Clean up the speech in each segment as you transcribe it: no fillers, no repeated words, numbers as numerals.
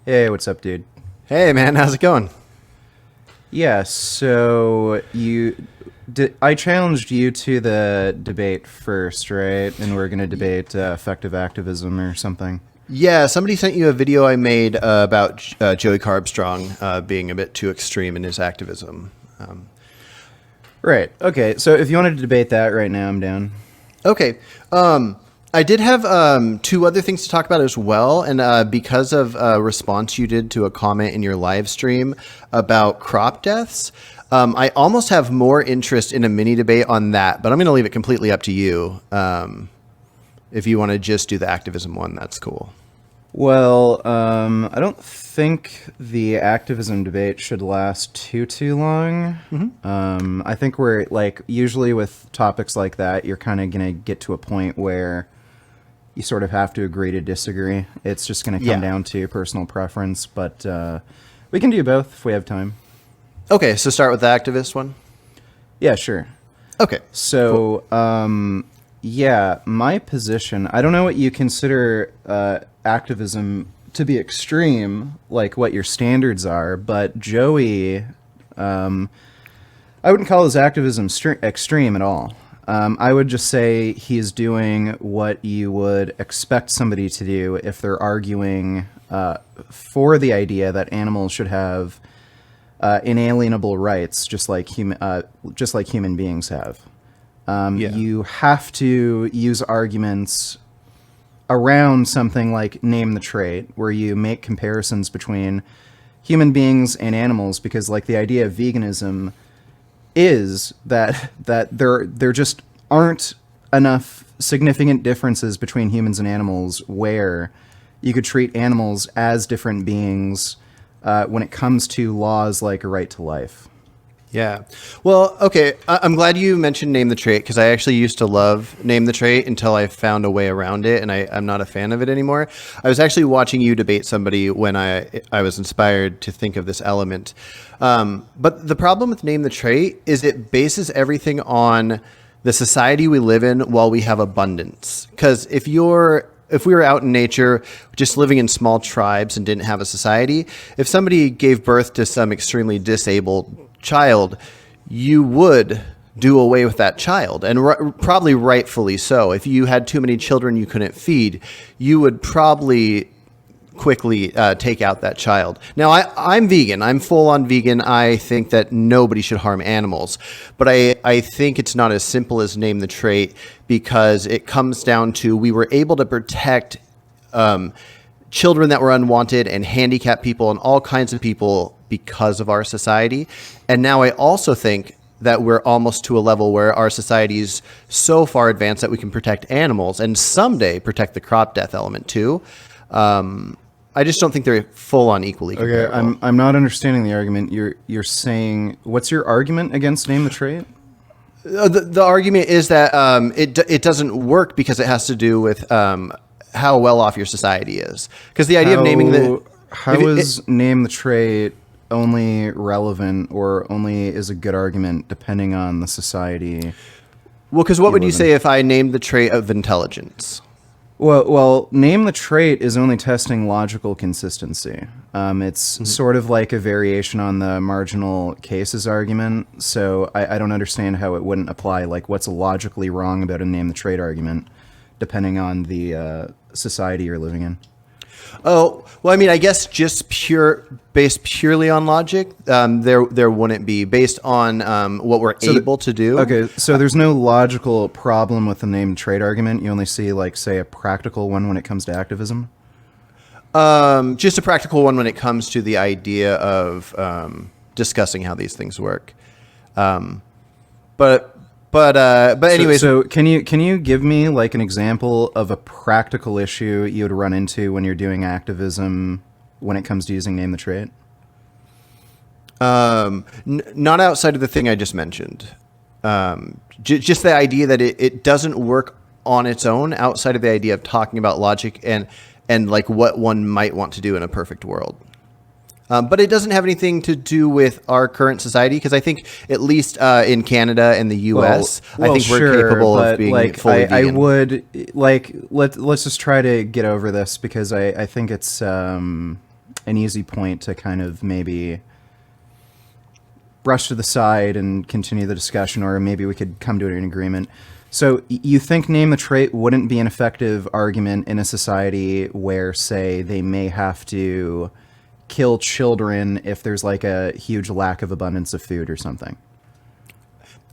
Hey, what's up, dude? Hey man, how's it going? Yeah, so I challenged you to the debate first, right? And we're gonna debate effective activism or something. Yeah, somebody sent you a video I made about Joey Carbstrong being a bit too extreme in his activism. Right. Okay. So if you wanted to debate that right now, I'm down. Okay, I did have two other things to talk about as well, and because of a response you did to a comment in your live stream about crop deaths, I almost have more interest in a mini debate on that, but I'm going to leave it completely up to you. If you want to just do the activism one, that's cool. Well, I don't think the activism debate should last too long. I think we're like usually with topics like that, you're kind of gonna get to a point where you sort of have to agree to disagree. It's just gonna come down to personal preference, but we can do both if we have time. Okay, so start with the activist one. Yeah, sure. Okay, So, yeah, my position, I don't know what you consider activism to be extreme, like what your standards are, but Joey, I wouldn't call his activism extreme at all. I would just say he's doing what you would expect somebody to do if they're arguing for the idea that animals should have inalienable rights, just like human beings have. You have to use arguments around something like name the trait, where you make comparisons between human beings and animals, because like the idea of veganism is that there just aren't enough significant differences between humans and animals where you could treat animals as different beings when it comes to laws like a right to life. yeah. Well, okay, I'm glad you mentioned name the trait, because I actually used to love name the trait until I found a way around it, and I'm not a fan of it anymore. I was actually watching you debate somebody when I was inspired to think of this element. But the problem with name the trait is it bases everything on the society we live in while we have abundance. Because if we were out in nature, just living in small tribes and didn't have a society, if somebody gave birth to some extremely disabled child, you would do away with that child, and probably rightfully so. If you had too many children you couldn't feed, you would probably quickly take out that child. Now, I'm vegan. I'm full-on vegan. I think that nobody should harm animals. But I think it's not as simple as name the trait, because it comes down to we were able to protect children that were unwanted and handicapped people and all kinds of people because of our society. And now I also think that we're almost to a level where our society is so far advanced that we can protect animals and someday protect the crop death element too. I just don't think they're full on equally comparable. Okay, I'm not understanding the argument. You're saying, what's your argument against name the trait? The argument is that it doesn't work because it has to do with how well off your society is. Because the idea of naming the... How is name the trait only relevant or only is a good argument depending on the society? Well, because what would you say if I named the trait of intelligence? Well, name the trait is only testing logical consistency. It's sort of like a variation on the marginal cases argument. So I don't understand how it wouldn't apply. Like, what's logically wrong about a name the trait argument, depending on the society you're living in? Oh, well, I mean, I guess just based purely on logic, there wouldn't be, based on what we're able to do. Okay, so there's no logical problem with the name trait argument. You only see, like, say, a practical one when it comes to activism? Just a practical one when it comes to the idea of discussing how these things work. But anyways. So can you give me like an example of a practical issue you would run into when you're doing activism when it comes to using name the trait? Not outside of the thing I just mentioned. Just the idea that it doesn't work on its own outside of the idea of talking about logic and like what one might want to do in a perfect world. But it doesn't have anything to do with our current society, because I think at least in Canada and the U.S., I think we're capable of being like, fully vegan. I would like let's just try to get over this, because I think it's an easy point to kind of maybe brush to the side and continue the discussion, or maybe we could come to an agreement. So you think name the trait wouldn't be an effective argument in a society where, say, they may have to kill children if there's like a huge lack of abundance of food or something?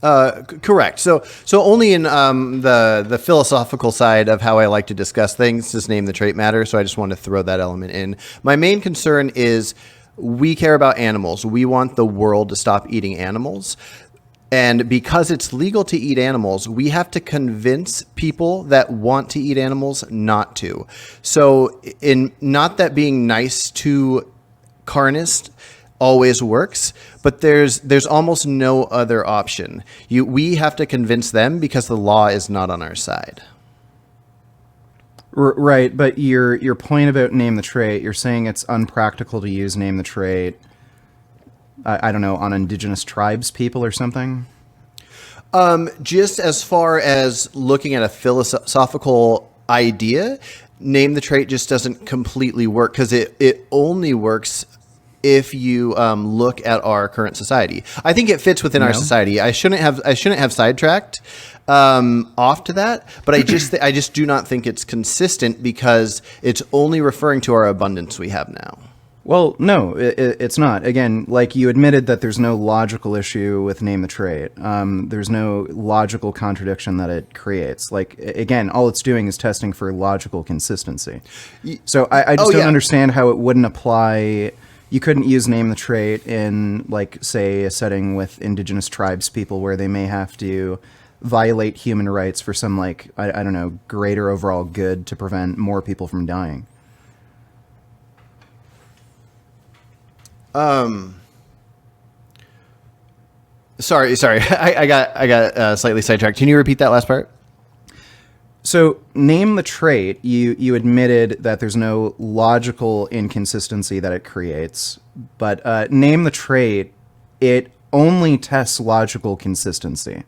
Correct. So only in the philosophical side of how I like to discuss things does name the trait matter. So I just want to throw that element in. My main concern is we care about animals. We want the world to stop eating animals. And because it's legal to eat animals, we have to convince people that want to eat animals not to. So in not that being nice to carnists always works, but there's almost no other option. We have to convince them because the law is not on our side. Right, but your point about name the trait, you're saying it's unpractical to use name the trait, I don't know, on indigenous tribes people or something? Just as far as looking at a philosophical idea, name the trait just doesn't completely work because it only works if you look at our current society. I think it fits within our society. I shouldn't have sidetracked off to that, but I just do not think it's consistent because it's only referring to our abundance we have now. Well, no, it's not. Again, like you admitted that there's no logical issue with name the trait. There's no logical contradiction that it creates. Like, again, all it's doing is testing for logical consistency. So I just don't understand how it wouldn't apply. You couldn't use name the trait in, like, say, a setting with indigenous tribes people where they may have to violate human rights for some, like, I don't know, greater overall good to prevent more people from dying. Sorry. I got slightly sidetracked. Can you repeat that last part? So name the trait, you admitted that there's no logical inconsistency that it creates, but name the trait, it only tests logical consistency.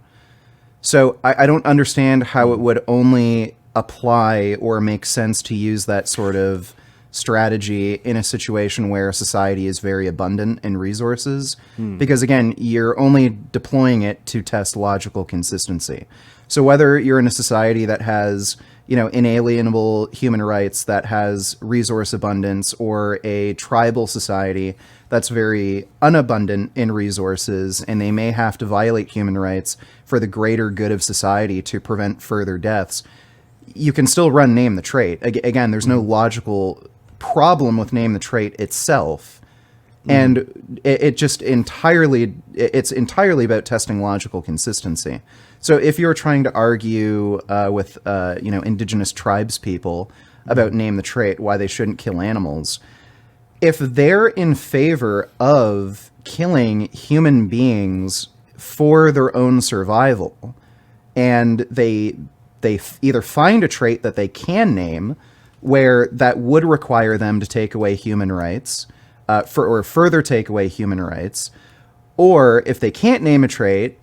So I don't understand how it would only apply or make sense to use that sort of strategy in a situation where society is very abundant in resources, because again, you're only deploying it to test logical consistency. So whether you're in a society that has, inalienable human rights, that has resource abundance, or a tribal society that's very unabundant in resources, and they may have to violate human rights for the greater good of society to prevent further deaths, you can still run name the trait. Again, there's no logical problem with name the trait itself. And it's entirely about testing logical consistency. So if you're trying to argue with indigenous tribes people about name the trait, why they shouldn't kill animals, if they're in favor of killing human beings for their own survival, and they either find a trait that they can name where that would require them to take away human rights, or further take away human rights, or if they can't name a trait,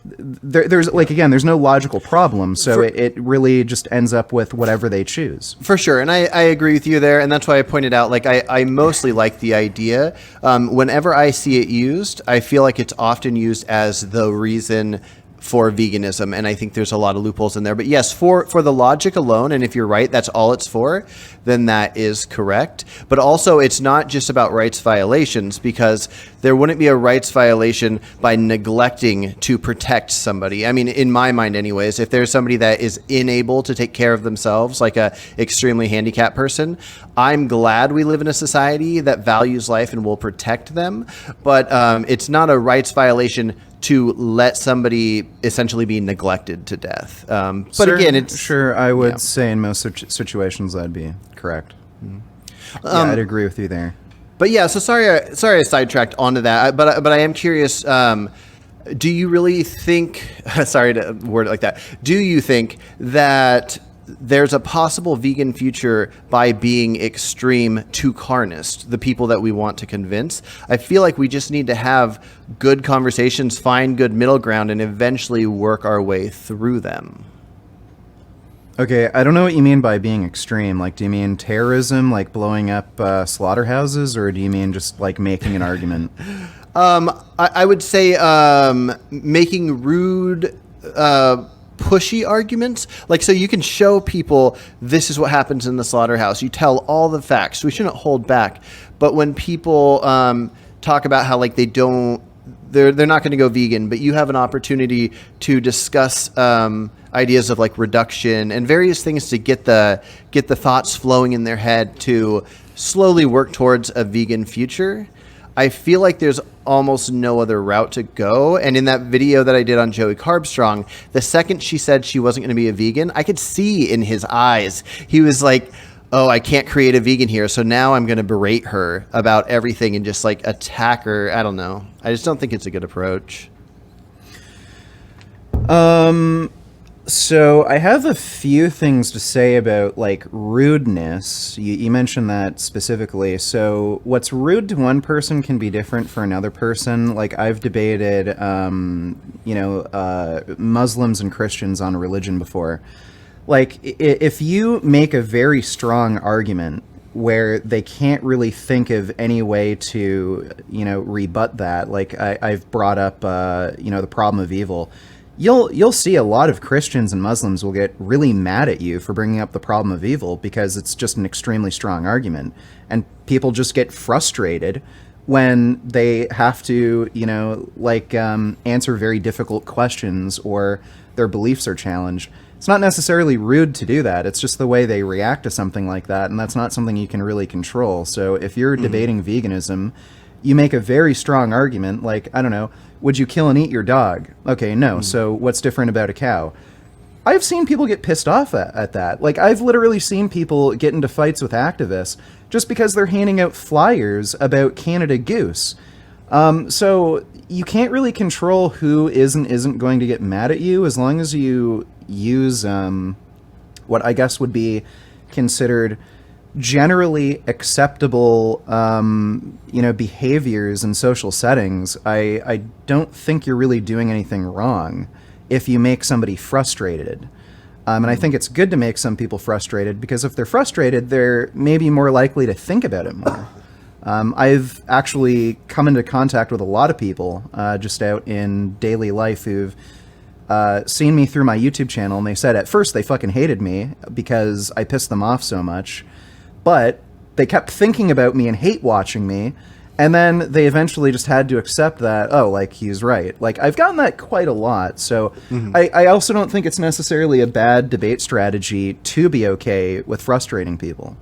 there's no logical problem. So it really just ends up with whatever they choose. For sure. And I agree with you there. And that's why I pointed out, I mostly like the idea. Whenever I see it used, I feel like it's often used as the reason for veganism, and I think there's a lot of loopholes in there. But yes, for the logic alone, and if you're right, that's all it's for, then that is correct. But also, it's not just about rights violations, because there wouldn't be a rights violation by neglecting to protect somebody. I mean, in my mind anyways, if there's somebody that is unable to take care of themselves, like a extremely handicapped person, I'm glad we live in a society that values life and will protect them. But it's not a rights violation to let somebody essentially be neglected to death. But again, it's... Sure, I would say in most situations that'd be correct. I'd agree with you there. But yeah, so sorry I sidetracked onto that, but I am curious, do you really think... Sorry to word it like that. Do you think that there's a possible vegan future by being extreme to carnist, the people that we want to convince? I feel like we just need to have good conversations, find good middle ground, and eventually work our way through them. Okay, I don't know what you mean by being extreme. Like, do you mean terrorism, like blowing up slaughterhouses, or do you mean just like making an argument? I would say making rude, pushy arguments. Like, so you can show people this is what happens in the slaughterhouse. You tell all the facts. We shouldn't hold back. But when people talk about how like they're not going to go vegan, but you have an opportunity to discuss ideas of like reduction and various things to get the thoughts flowing in their head to slowly work towards a vegan future. I feel like there's almost no other route to go. And in that video that I did on Joey Carbstrong, the second she said she wasn't going to be a vegan, I could see in his eyes, he was like, oh, I can't create a vegan here. So now I'm going to berate her about everything and just like attack her. I don't know. I just don't think it's a good approach. So I have a few things to say about like rudeness. You mentioned that specifically. So what's rude to one person can be different for another person. Like I've debated, Muslims and Christians on religion before. Like if you make a very strong argument where they can't really think of any way to, rebut that, like I've brought up, the problem of evil. You'll see a lot of Christians and Muslims will get really mad at you for bringing up the problem of evil because it's just an extremely strong argument, and people just get frustrated when they have to, answer very difficult questions or their beliefs are challenged. It's not necessarily rude to do that. It's just the way they react to something like that, and that's not something you can really control. So if you're debating veganism, you make a very strong argument, like, I don't know, would you kill and eat your dog? Okay, no. So what's different about a cow? I've seen people get pissed off at that. Like, I've literally seen people get into fights with activists just because they're handing out flyers about Canada Goose. So you can't really control who is and isn't going to get mad at you as long as you use what I guess would be considered generally acceptable, behaviors in social settings. I don't think you're really doing anything wrong if you make somebody frustrated. And I think it's good to make some people frustrated because if they're frustrated, they're maybe more likely to think about it more. I've actually come into contact with a lot of people just out in daily life who've seen me through my YouTube channel, and they said at first they fucking hated me because I pissed them off so much. But they kept thinking about me and hate watching me, and then they eventually just had to accept that, oh, like, he's right. Like, I've gotten that quite a lot, so I also don't think it's necessarily a bad debate strategy to be okay with frustrating people.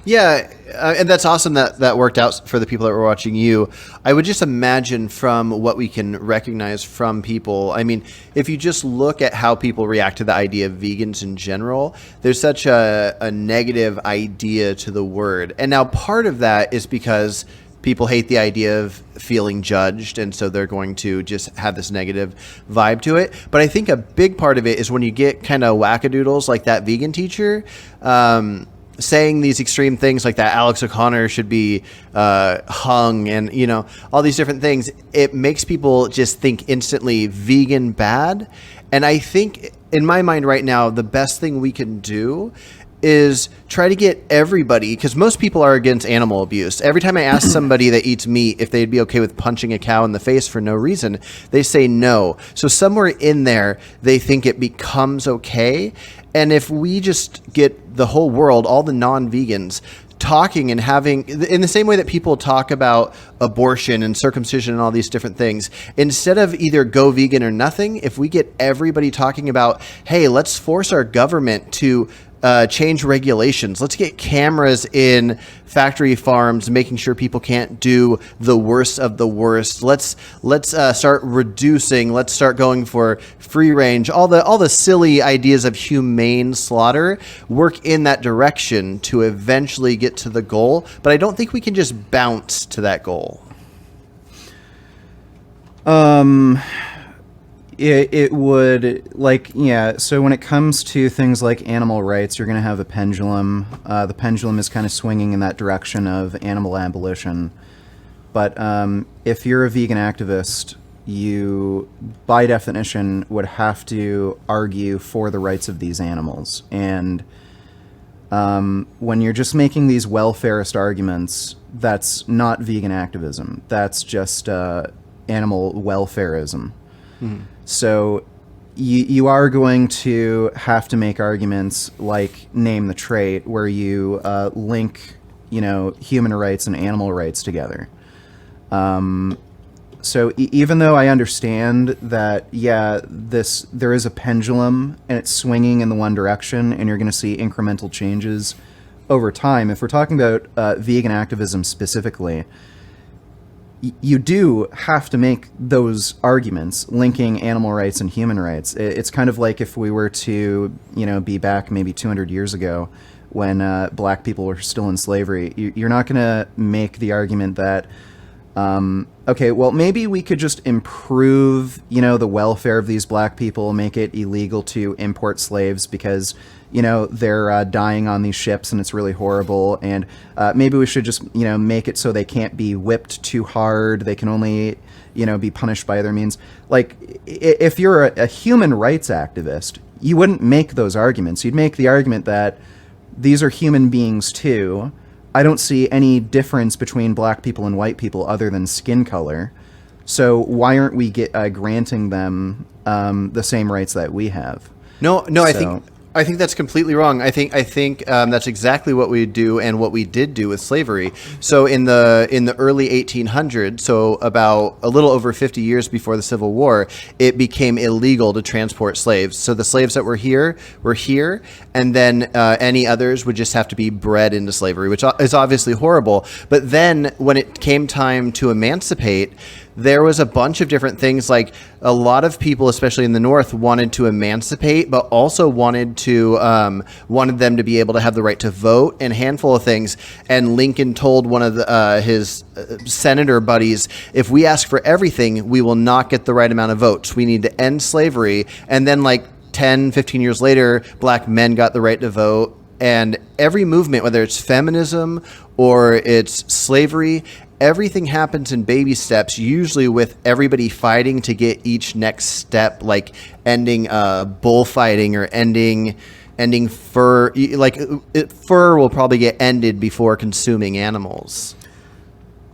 Yeah, and that's awesome that worked out for the people that were watching you. I would just imagine from what we can recognize from people, I mean, if you just look at how people react to the idea of vegans in general, there's such a negative idea to the word. And now part of that is because people hate the idea of feeling judged, and so they're going to just have this negative vibe to it. But I think a big part of it is when you get kind of wackadoodles like that vegan teacher, saying these extreme things like that Alex O'Connor should be hung and, all these different things. It makes people just think instantly vegan bad. And I think in my mind right now, the best thing we can do is try to get everybody, because most people are against animal abuse. Every time I ask somebody that eats meat if they'd be okay with punching a cow in the face for no reason, they say no. So somewhere in there, they think it becomes okay. And if we just get the whole world, all the non-vegans, talking and having, in the same way that people talk about abortion and circumcision and all these different things, instead of either go vegan or nothing, if we get everybody talking about, hey, let's force our government to change regulations. Let's get cameras in factory farms, making sure people can't do the worst of the worst. Let's start reducing. Let's start going for free range. All the silly ideas of humane slaughter work in that direction to eventually get to the goal. But I don't think we can just bounce to that goal. It would, so when it comes to things like animal rights, you're going to have a pendulum. The pendulum is kind of swinging in that direction of animal abolition. But if you're a vegan activist, you, by definition, would have to argue for the rights of these animals. And when you're just making these welfarist arguments, that's not vegan activism. That's just animal welfarism. So you are going to have to make arguments like name the trait, where you link, human rights and animal rights together. So even though I understand that, there is a pendulum and it's swinging in the one direction, and you're going to see incremental changes over time. If we're talking about vegan activism specifically, you do have to make those arguments linking animal rights and human rights. It's kind of like if we were to, be back maybe 200 years ago when black people were still in slavery. You're not going to make the argument that, okay, well, maybe we could just improve, the welfare of these black people, make it illegal to import slaves because, they're dying on these ships and it's really horrible. And maybe we should just, make it so they can't be whipped too hard. They can only, be punished by other means. Like, if you're a human rights activist, you wouldn't make those arguments. You'd make the argument that these are human beings too. I don't see any difference between black people and white people other than skin color. So why aren't we granting them the same rights that we have? No, I think that's completely wrong. I think that's exactly what we do and what we did do with slavery. So in the early 1800s, so about a little over 50 years before the Civil War, it became illegal to transport slaves. So the slaves that were here, and then any others would just have to be bred into slavery, which is obviously horrible. But then when it came time to emancipate, there was a bunch of different things. Like, a lot of people, especially in the North, wanted to emancipate, but also wanted them to be able to have the right to vote, and a handful of things. And Lincoln told one of his senator buddies, if we ask for everything, we will not get the right amount of votes. We need to end slavery. And then 10, 15 years later, black men got the right to vote. And every movement, whether it's feminism or it's slavery, everything happens in baby steps, usually with everybody fighting to get each next step, like ending bullfighting or ending fur. Fur will probably get ended before consuming animals.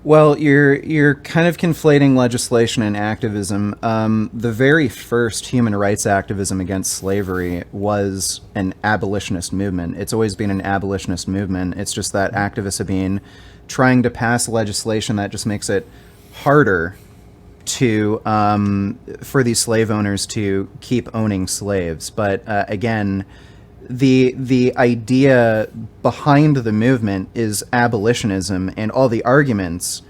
Well, you're kind of conflating legislation and activism. The very first human rights activism against slavery was an abolitionist movement. It's always been an abolitionist movement. It's just that activists have been trying to pass legislation that just makes it harder to for these slave owners to keep owning slaves. But again, the idea behind the movement is abolitionism, and all the arguments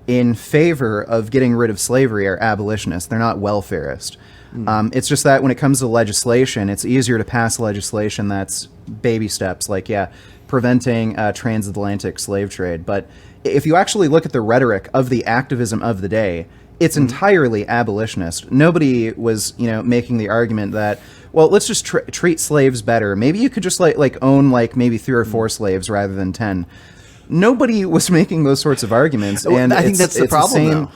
in favor of getting rid of slavery are abolitionist. They're not welfarist. It's just that when it comes to legislation, it's easier to pass legislation that's baby steps, like, preventing transatlantic slave trade. But if you actually look at the rhetoric of the activism of the day, it's entirely abolitionist. Nobody was, making the argument that, well, let's just treat slaves better. Maybe you could just own maybe 3 or 4 slaves rather than 10. Nobody was making those sorts of arguments, and I think that's the problem, though.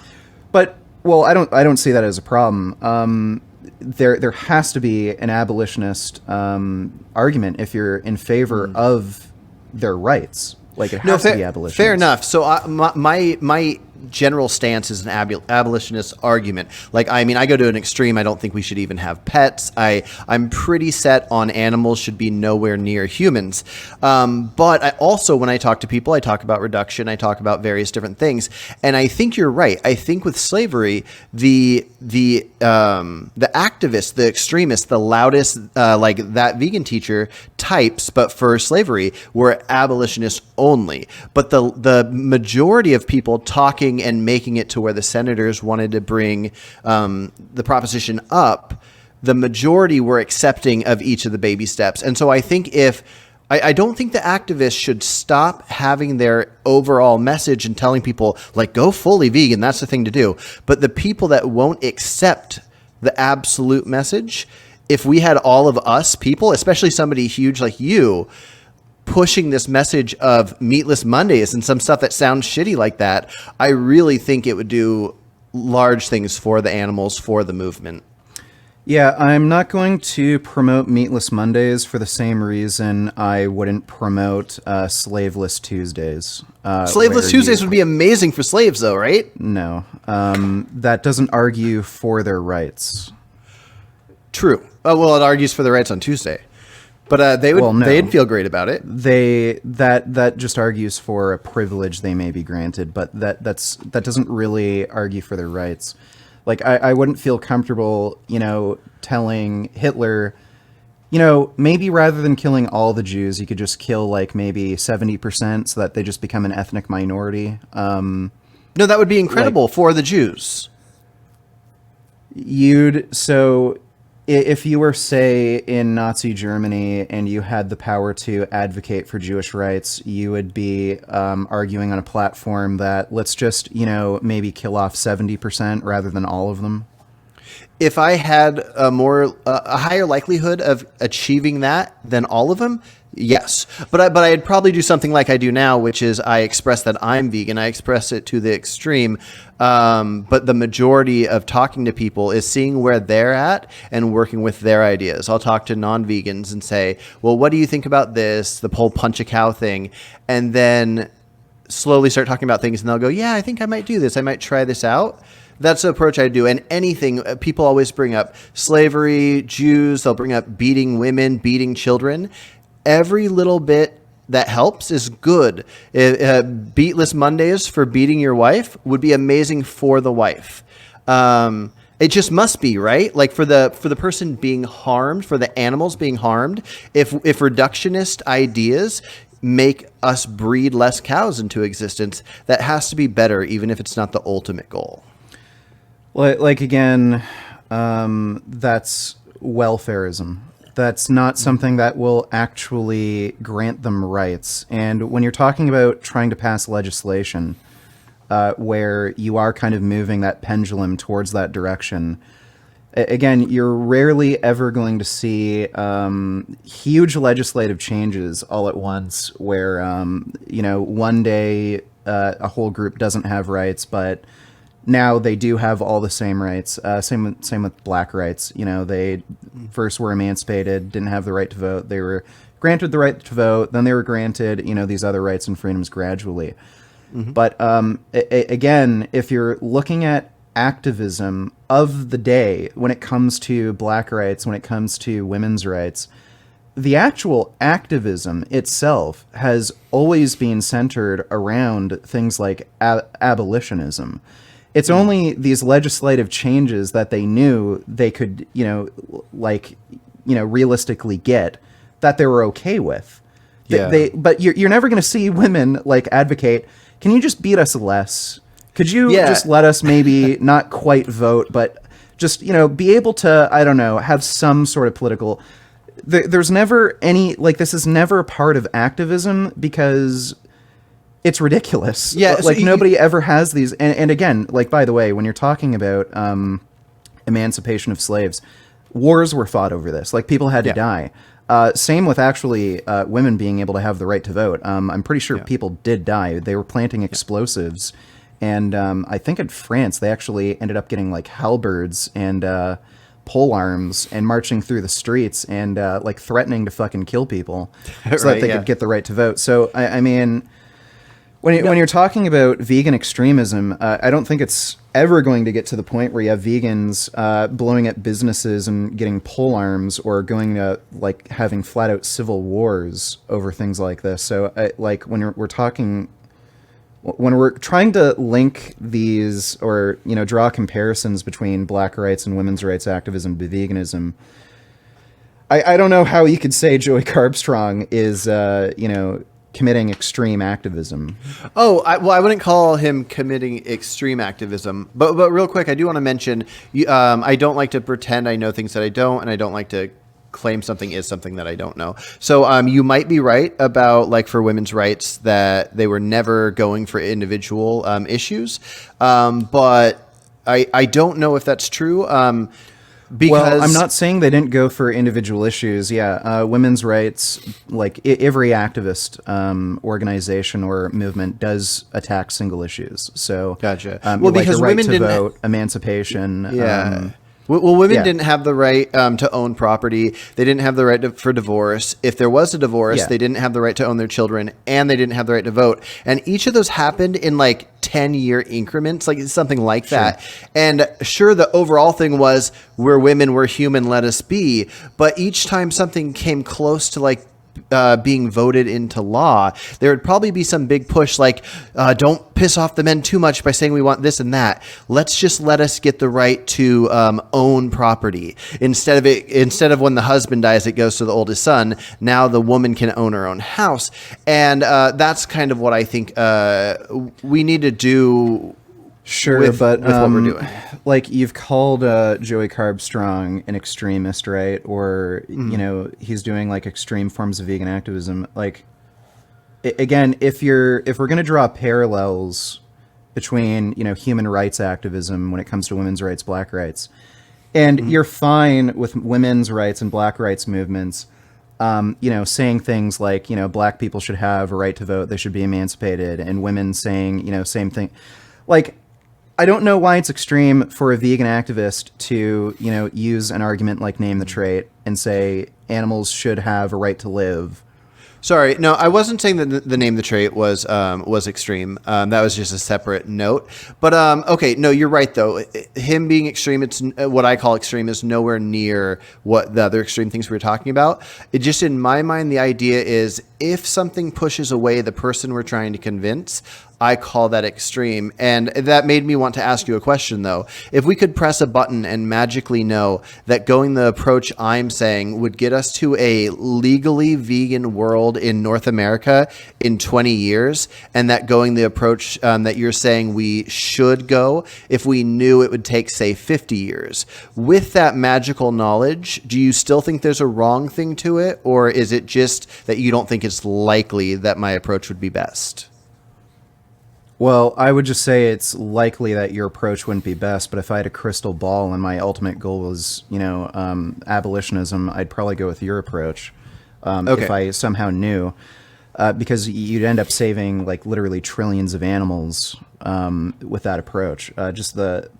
But I don't see that as a problem. There has to be an abolitionist argument if you're in favor of their rights. It has to be abolitionist. Fair enough. So my general stance is an abolitionist argument. I go to an extreme. I don't think we should even have pets. I'm pretty set on animals should be nowhere near humans. But I also, when I talk to people, I talk about reduction. I talk about various different things. And I think you're right. I think with slavery, the activists, the extremists, the loudest, that vegan teacher types, but for slavery, were abolitionists only. But the majority of people talking and making it to where the senators wanted to bring the proposition up, the majority were accepting of each of the baby steps. And so I think I don't think the activists should stop having their overall message and telling people, go fully vegan, that's the thing to do. But the people that won't accept the absolute message, if we had all of us people, especially somebody huge like you, pushing this message of meatless Mondays and some stuff that sounds shitty like that, I really think it would do large things for the animals, for the movement. Yeah, I'm not going to promote Meatless Mondays for the same reason I wouldn't promote Slaveless Tuesdays. Slaveless Tuesdays would be amazing for slaves, though, right? No, that doesn't argue for their rights. True. Well, it argues for the rights on Tuesday, but they'd feel great about it. That just argues for a privilege they may be granted, but that doesn't really argue for their rights. Like, I wouldn't feel comfortable, telling Hitler, maybe rather than killing all the Jews, you could just kill like maybe 70% so that they just become an ethnic minority. No, that would be incredible for the Jews. If you were, say, in Nazi Germany and you had the power to advocate for Jewish rights, you would be arguing on a platform that let's just, maybe kill off 70% rather than all of them. If I had a higher likelihood of achieving that than all of them, yes. But I'd probably do something like I do now, which is I express that I'm vegan. I express it to the extreme. But the majority of talking to people is seeing where they're at and working with their ideas. I'll talk to non-vegans and say, well, what do you think about this? The whole punch a cow thing. And then slowly start talking about things and they'll go, yeah, I think I might do this. I might try this out. That's the approach I do. And anything, people always bring up slavery, Jews, they'll bring up beating women, beating children. Every little bit that helps is good. Beatless Mondays for beating your wife would be amazing for the wife. It just must be, right? Like for the person being harmed, for the animals being harmed, if reductionist ideas make us breed less cows into existence, that has to be better, even if it's not the ultimate goal. Like again, that's welfarism. That's not something that will actually grant them rights. And when you're talking about trying to pass legislation where you are kind of moving that pendulum towards that direction, again, you're rarely ever going to see huge legislative changes all at once where, one day a whole group doesn't have rights, but now they do have all the same rights. Same with black rights. They first were emancipated, didn't have the right to vote. They were granted the right to vote. Then they were granted, these other rights and freedoms gradually. Mm-hmm. But again, if you're looking at activism of the day, when it comes to black rights, when it comes to women's rights, the actual activism itself has always been centered around things like abolitionism. It's only these legislative changes that they knew they could, realistically get that they were okay with. Yeah. But you're never going to see women advocate, can you just beat us less? Could you just let us maybe not quite vote, but just, be able to, I don't know, have some sort of political... There's never any, this is never a part of activism because... it's ridiculous. Yeah, nobody ever has these. And again, by the way, when you're talking about emancipation of slaves, wars were fought over this. People had to die. Same with actually women being able to have the right to vote. I'm pretty sure people did die. They were planting explosives. And I think in France, they actually ended up getting halberds and pole arms and marching through the streets and threatening to fucking kill people so that they could get the right to vote. So, I mean... When you're talking about vegan extremism, I don't think it's ever going to get to the point where you have vegans blowing up businesses and getting pole arms or going to having flat out civil wars over things like this. So when we're trying to link these or draw comparisons between black rights and women's rights activism to veganism, I don't know how you could say Joey Carbstrong is committing extreme activism. I wouldn't call him committing extreme activism, but real quick, I do want to mention, I don't like to pretend I know things that I don't, and I don't like to claim something is something that I don't know. So you might be right about for women's rights that they were never going for individual issues, but I don't know if that's true. Because Well, I'm not saying they didn't go for individual issues. Yeah, women's rights, like every activist organization or movement does attack single issues. So, Gotcha. well, like Because the right women to didn't. vote, emancipation. Yeah. Well, women yeah. didn't have the right to own property. They didn't have the right for divorce. If there was a divorce, Yeah. they didn't have the right to own their children, and they didn't have the right to vote. And each of those happened in like 10-year increments, like something like that. And sure, the overall thing was, we're women, we're human, let us be. But each time something came close to like being voted into law, there would probably be some big push like, don't piss off the men too much by saying we want this and that. Let's just let us get the right to own property. Instead of when the husband dies, it goes to the oldest son. Now the woman can own her own house. And that's kind of what I think we need to do. Sure, with but what we're doing. Like you've called Joey Carbstrong an extremist, right? Or you know, he's doing like extreme forms of vegan activism. Like again, if we're going to draw parallels between, you know, human rights activism when it comes to women's rights, black rights, and you're fine with women's rights and black rights movements, you know, saying things like, you know, black people should have a right to vote, they should be emancipated, and women saying, you know, same thing. Like, I don't know why it's extreme for a vegan activist to, you know, use an argument like name the trait and say animals should have a right to live. Sorry, no, I wasn't saying that the name the trait was extreme. That was just a separate note. But okay, no, you're right though. Him being extreme, it's what I call extreme, is nowhere near what the other extreme things we were talking about. It just, in my mind, the idea is if something pushes away the person we're trying to convince, I call that extreme. And that made me want to ask you a question, though. If we could press a button and magically know that going the approach I'm saying would get us to a legally vegan world in North America in 20 years, and that going the approach that you're saying we should go, if we knew it would take, say, 50 years, with that magical knowledge, do you still think there's a wrong thing to it? Or is it just that you don't think it's likely that my approach would be best? Well, I would just say it's likely that your approach wouldn't be best, but if I had a crystal ball and my ultimate goal was, you know, abolitionism, I'd probably go with your approach. Okay. If I somehow knew, because you'd end up saving like literally trillions of animals with that approach. Just the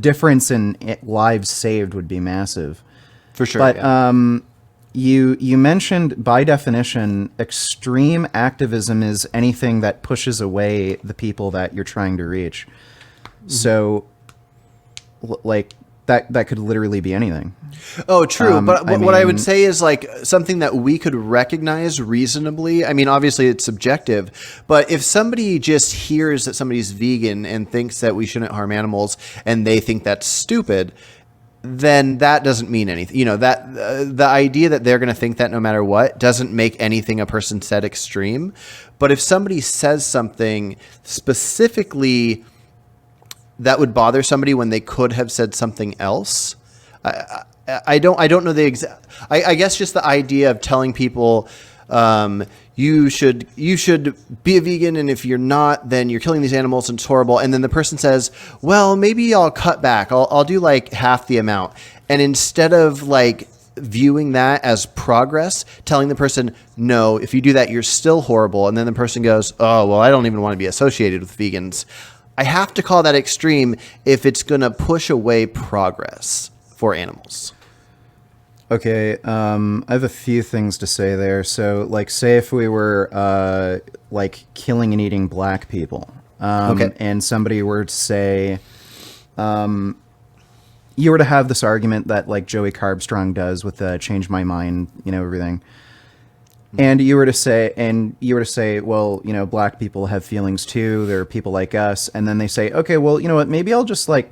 difference in lives saved would be massive. For sure. But yeah. You mentioned, by definition, extreme activism is anything that pushes away the people that you're trying to reach. So, like, that could literally be anything. Oh, true. But what I would mean, say is like something that we could recognize reasonably. I mean, obviously it's subjective, but if somebody just hears that somebody's vegan and thinks that we shouldn't harm animals and they think that's stupid, then that doesn't mean anything. You know, that the idea that they're going to think that no matter what doesn't make anything a person said extreme. But if somebody says something specifically that would bother somebody when they could have said something else, I don't know the exact. I guess just the idea of telling people you should be a vegan, and if you're not, then you're killing these animals and it's horrible. And then the person says, well, maybe I'll cut back. I'll do like half the amount. And instead of like viewing that as progress, telling the person, no, if you do that, you're still horrible. And then the person goes, oh, well, I don't even want to be associated with vegans. I have to call that extreme if it's going to push away progress for animals. Okay, I have a few things to say there. So, like, say if we were, like, killing and eating black people, Okay. and somebody were to say, you were to have this argument that, like, Joey Carbstrong does with the change my mind, you know, everything. And you were to say, well, you know, black people have feelings too. There are people like us. And then they say, okay, well, you know what, maybe I'll just, like,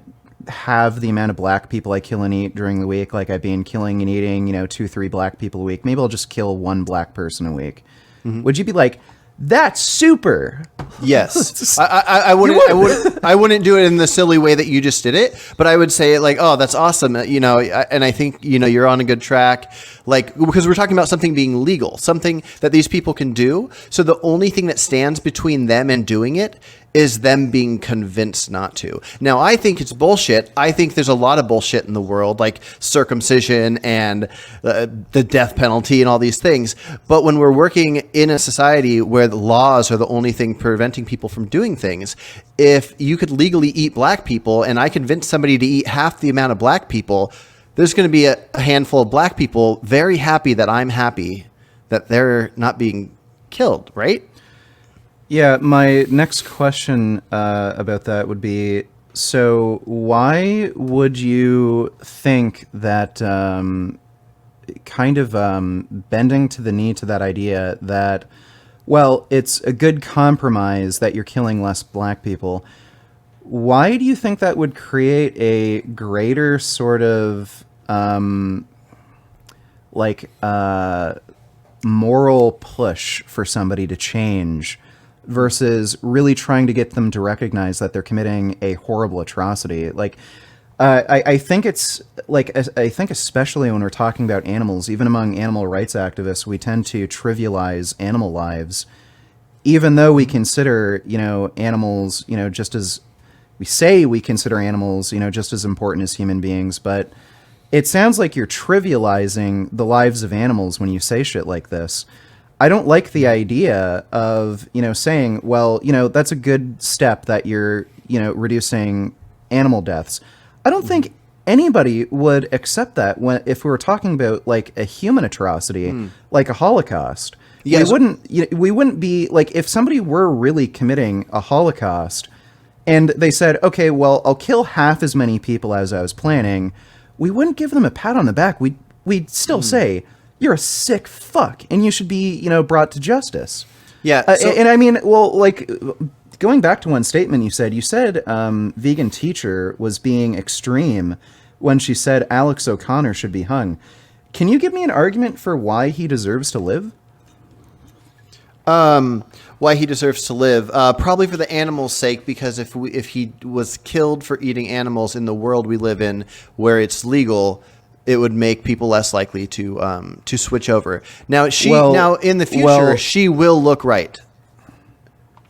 have the amount of black people I kill and eat during the week, like I've been killing and eating, you know, 2-3 black people a week. Maybe I'll just kill one black person a week. Would you be like, that's super? Yes. I wouldn't do it in the silly way that you just did it, but I would say like, oh, that's awesome. You know, and I think, you know, you're on a good track, like, because we're talking about something being legal, something that these people can do. So the only thing that stands between them and doing it is them being convinced not to. Now, I think it's bullshit. I think there's a lot of bullshit in the world, like circumcision and the death penalty and all these things. But when we're working in a society where the laws are the only thing preventing people from doing things, if you could legally eat black people and I convince somebody to eat half the amount of black people, there's going to be a handful of black people very happy that I'm happy that they're not being killed, right? Yeah, my next question about that would be, so why would you think that kind of bending to the knee to that idea that, well, it's a good compromise that you're killing less black people, why do you think that would create a greater sort of moral push for somebody to change versus really trying to get them to recognize that they're committing a horrible atrocity? Like, I think it's like, I think especially when we're talking about animals, even among animal rights activists, we tend to trivialize animal lives, even though we consider, animals, just as we say we consider animals, just as important as human beings. But it sounds like you're trivializing the lives of animals when you say shit like this. I don't like the idea of, saying, well, that's a good step that you're, reducing animal deaths. I don't think anybody would accept that if we were talking about like a human atrocity, like a Holocaust. Yes. We wouldn't be like, if somebody were really committing a Holocaust and they said, okay, well, I'll kill half as many people as I was planning, we wouldn't give them a pat on the back. We'd still say, you're a sick fuck, and you should be, brought to justice. Yeah. And I mean, well, like, going back to one statement you said vegan teacher was being extreme when she said Alex O'Connor should be hung. Can you give me an argument for why he deserves to live? Why he deserves to live? Probably for the animals' sake, because if he was killed for eating animals in the world we live in, where it's legal, it would make people less likely to switch over. Now in the future, she will look right.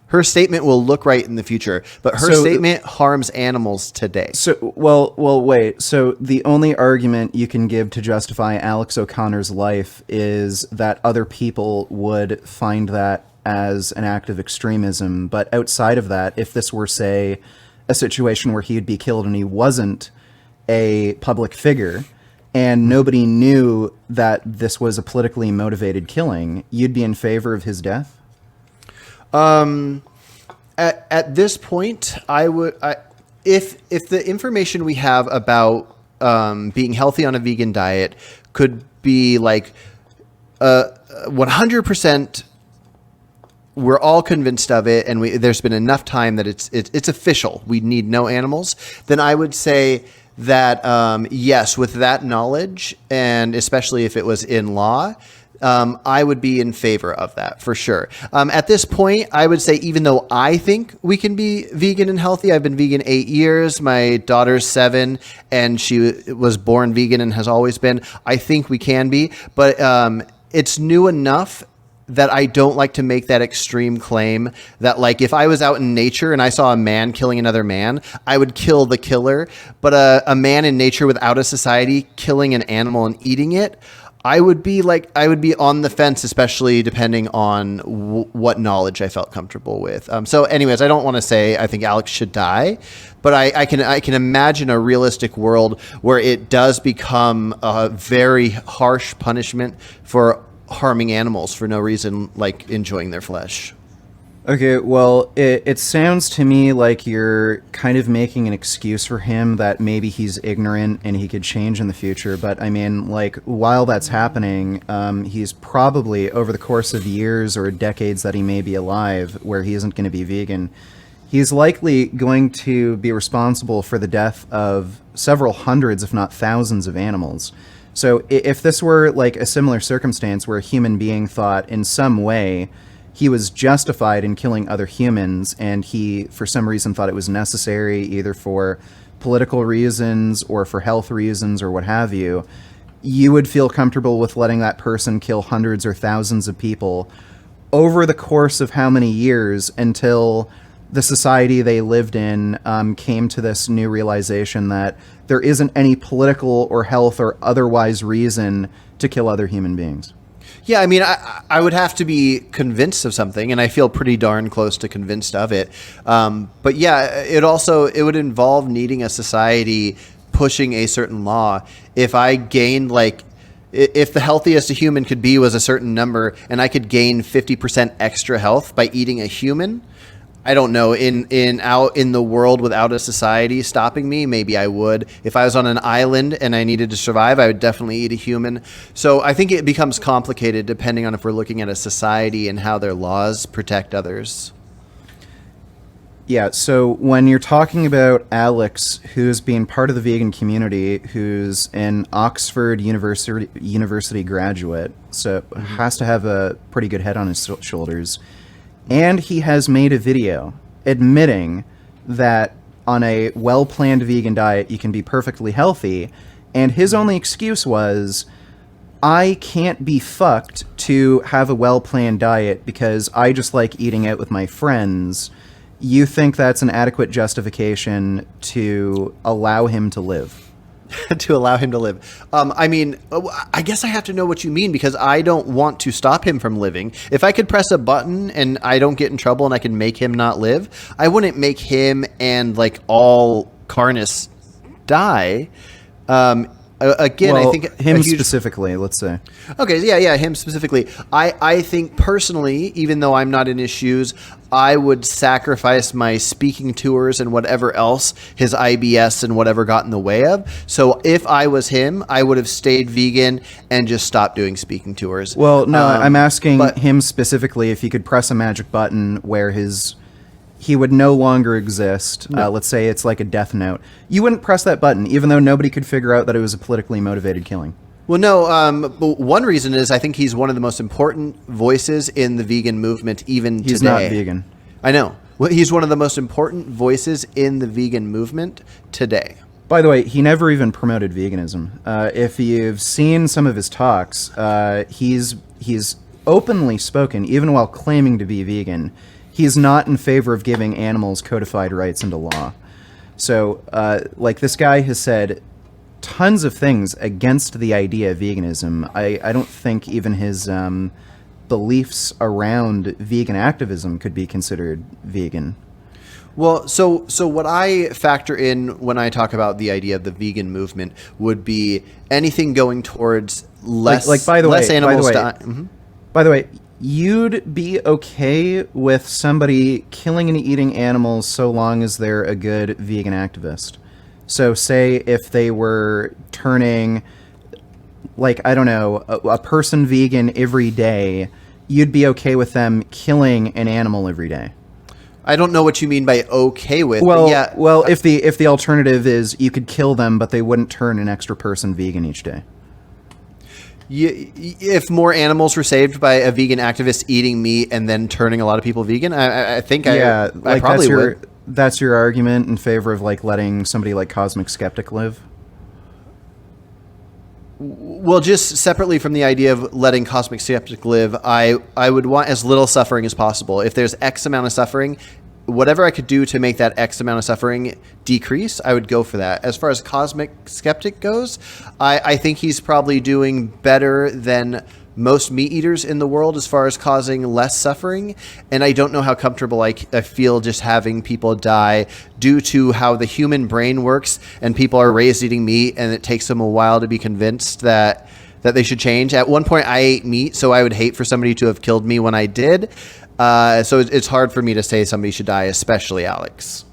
Her statement will look right in the future, but her statement harms animals today. So, wait. So the only argument you can give to justify Alex O'Connor's life is that other people would find that as an act of extremism. But outside of that, if this were, say, a situation where he'd be killed and he wasn't a public figure, and nobody knew that this was a politically motivated killing, you'd be in favor of his death? At this point, if the information we have about being healthy on a vegan diet could be like 100%, we're all convinced of it, and there's been enough time that it's official. We need no animals. Then I would say that yes, with that knowledge, and especially if it was in law, I would be in favor of that for sure. At this point, I would say, even though I think we can be vegan and healthy, I've been vegan 8 years. My daughter's 7, and she was born vegan and has always been. I think we can be, but it's new enough that I don't like to make that extreme claim that, like, if I was out in nature and I saw a man killing another man, I would kill the killer. But a man in nature without a society killing an animal and eating it, I would be on the fence, especially depending on what knowledge I felt comfortable with. So anyways, I don't want to say I think Alex should die, but I can imagine a realistic world where it does become a very harsh punishment for harming animals for no reason, like enjoying their flesh. Okay, well, it sounds to me like you're kind of making an excuse for him that maybe he's ignorant and he could change in the future. But I mean, like, while that's happening, he's probably, over the course of years or decades that he may be alive, where he isn't going to be vegan, he's likely going to be responsible for the death of several hundreds, if not thousands, of animals. So if this were like a similar circumstance where a human being thought in some way he was justified in killing other humans, and he, for some reason, thought it was necessary, either for political reasons or for health reasons or what have you, you would feel comfortable with letting that person kill hundreds or thousands of people over the course of how many years until the society they lived in came to this new realization that there isn't any political or health or otherwise reason to kill other human beings. Yeah, I mean, I would have to be convinced of something, and I feel pretty darn close to convinced of it. But yeah, it would involve needing a society pushing a certain law. If I gained if the healthiest a human could be was a certain number, and I could gain 50% extra health by eating a human, I don't know, out in the world without a society stopping me, maybe I would. If I was on an island and I needed to survive, I would definitely eat a human. So I think it becomes complicated depending on if we're looking at a society and how their laws protect others. Yeah, so when you're talking about Alex, who's been part of the vegan community, who's an Oxford University graduate, so has to have a pretty good head on his shoulders, and he has made a video admitting that on a well-planned vegan diet you can be perfectly healthy, and his only excuse was, I can't be fucked to have a well-planned diet because I just like eating out with my friends. You think that's an adequate justification to allow him to live? To allow him to live. I mean, I guess I have to know what you mean, because I don't want to stop him from living. If I could press a button and I don't get in trouble and I can make him not live, I wouldn't make him and all carnists die. Again, well, I think him specifically, let's say. Okay, yeah, him specifically. I think personally, even though I'm not in his shoes, I would sacrifice my speaking tours and whatever else his IBS and whatever got in the way of. So if I was him, I would have stayed vegan and just stopped doing speaking tours. Well, no, I'm asking him specifically if he could press a magic button where he would no longer exist. No. Let's say it's like a death note. You wouldn't press that button, even though nobody could figure out that it was a politically motivated killing. Well, no. But one reason is I think he's one of the most important voices in the vegan movement even today. He's not vegan. I know. Well, he's one of the most important voices in the vegan movement today. By the way, he never even promoted veganism. If you've seen some of his talks, he's openly spoken, even while claiming to be vegan. He's not in favor of giving animals codified rights into law. So, this guy has said tons of things against the idea of veganism. I don't think even his beliefs around vegan activism could be considered vegan. Well, so what I factor in when I talk about the idea of the vegan movement would be anything going towards less animals dying. By the way, you'd be okay with somebody killing and eating animals so long as they're a good vegan activist. So say if they were turning, I don't know, a person vegan every day, you'd be okay with them killing an animal every day. I don't know what you mean by okay with. Well, yeah. If the alternative is you could kill them, but they wouldn't turn an extra person vegan each day. If more animals were saved by a vegan activist eating meat and then turning a lot of people vegan, I think I probably would. That's your argument in favor of letting somebody like Cosmic Skeptic live? Well, just separately from the idea of letting Cosmic Skeptic live, I would want as little suffering as possible. If there's X amount of suffering, whatever I could do to make that X amount of suffering decrease, I would go for that. As far as Cosmic Skeptic goes, I think he's probably doing better than most meat eaters in the world as far as causing less suffering. And I don't know how comfortable I feel just having people die due to how the human brain works, and people are raised eating meat and it takes them a while to be convinced that they should change. At one point I ate meat, so I would hate for somebody to have killed me when I did. So it's hard for me to say somebody should die, especially Alex.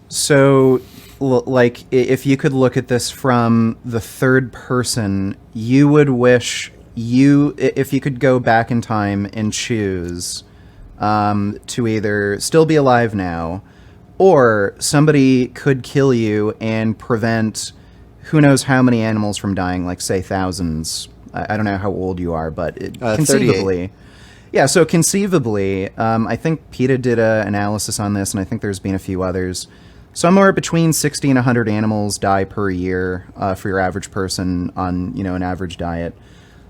So, if you could look at this from the third person, you would wish if you could go back in time and choose to either still be alive now, or somebody could kill you and prevent who knows how many animals from dying, say thousands. I don't know how old you are, but conceivably. 38. Yeah, so conceivably, I think PETA did an analysis on this, and I think there's been a few others. Somewhere between 60 and 100 animals die per year for your average person on, an average diet.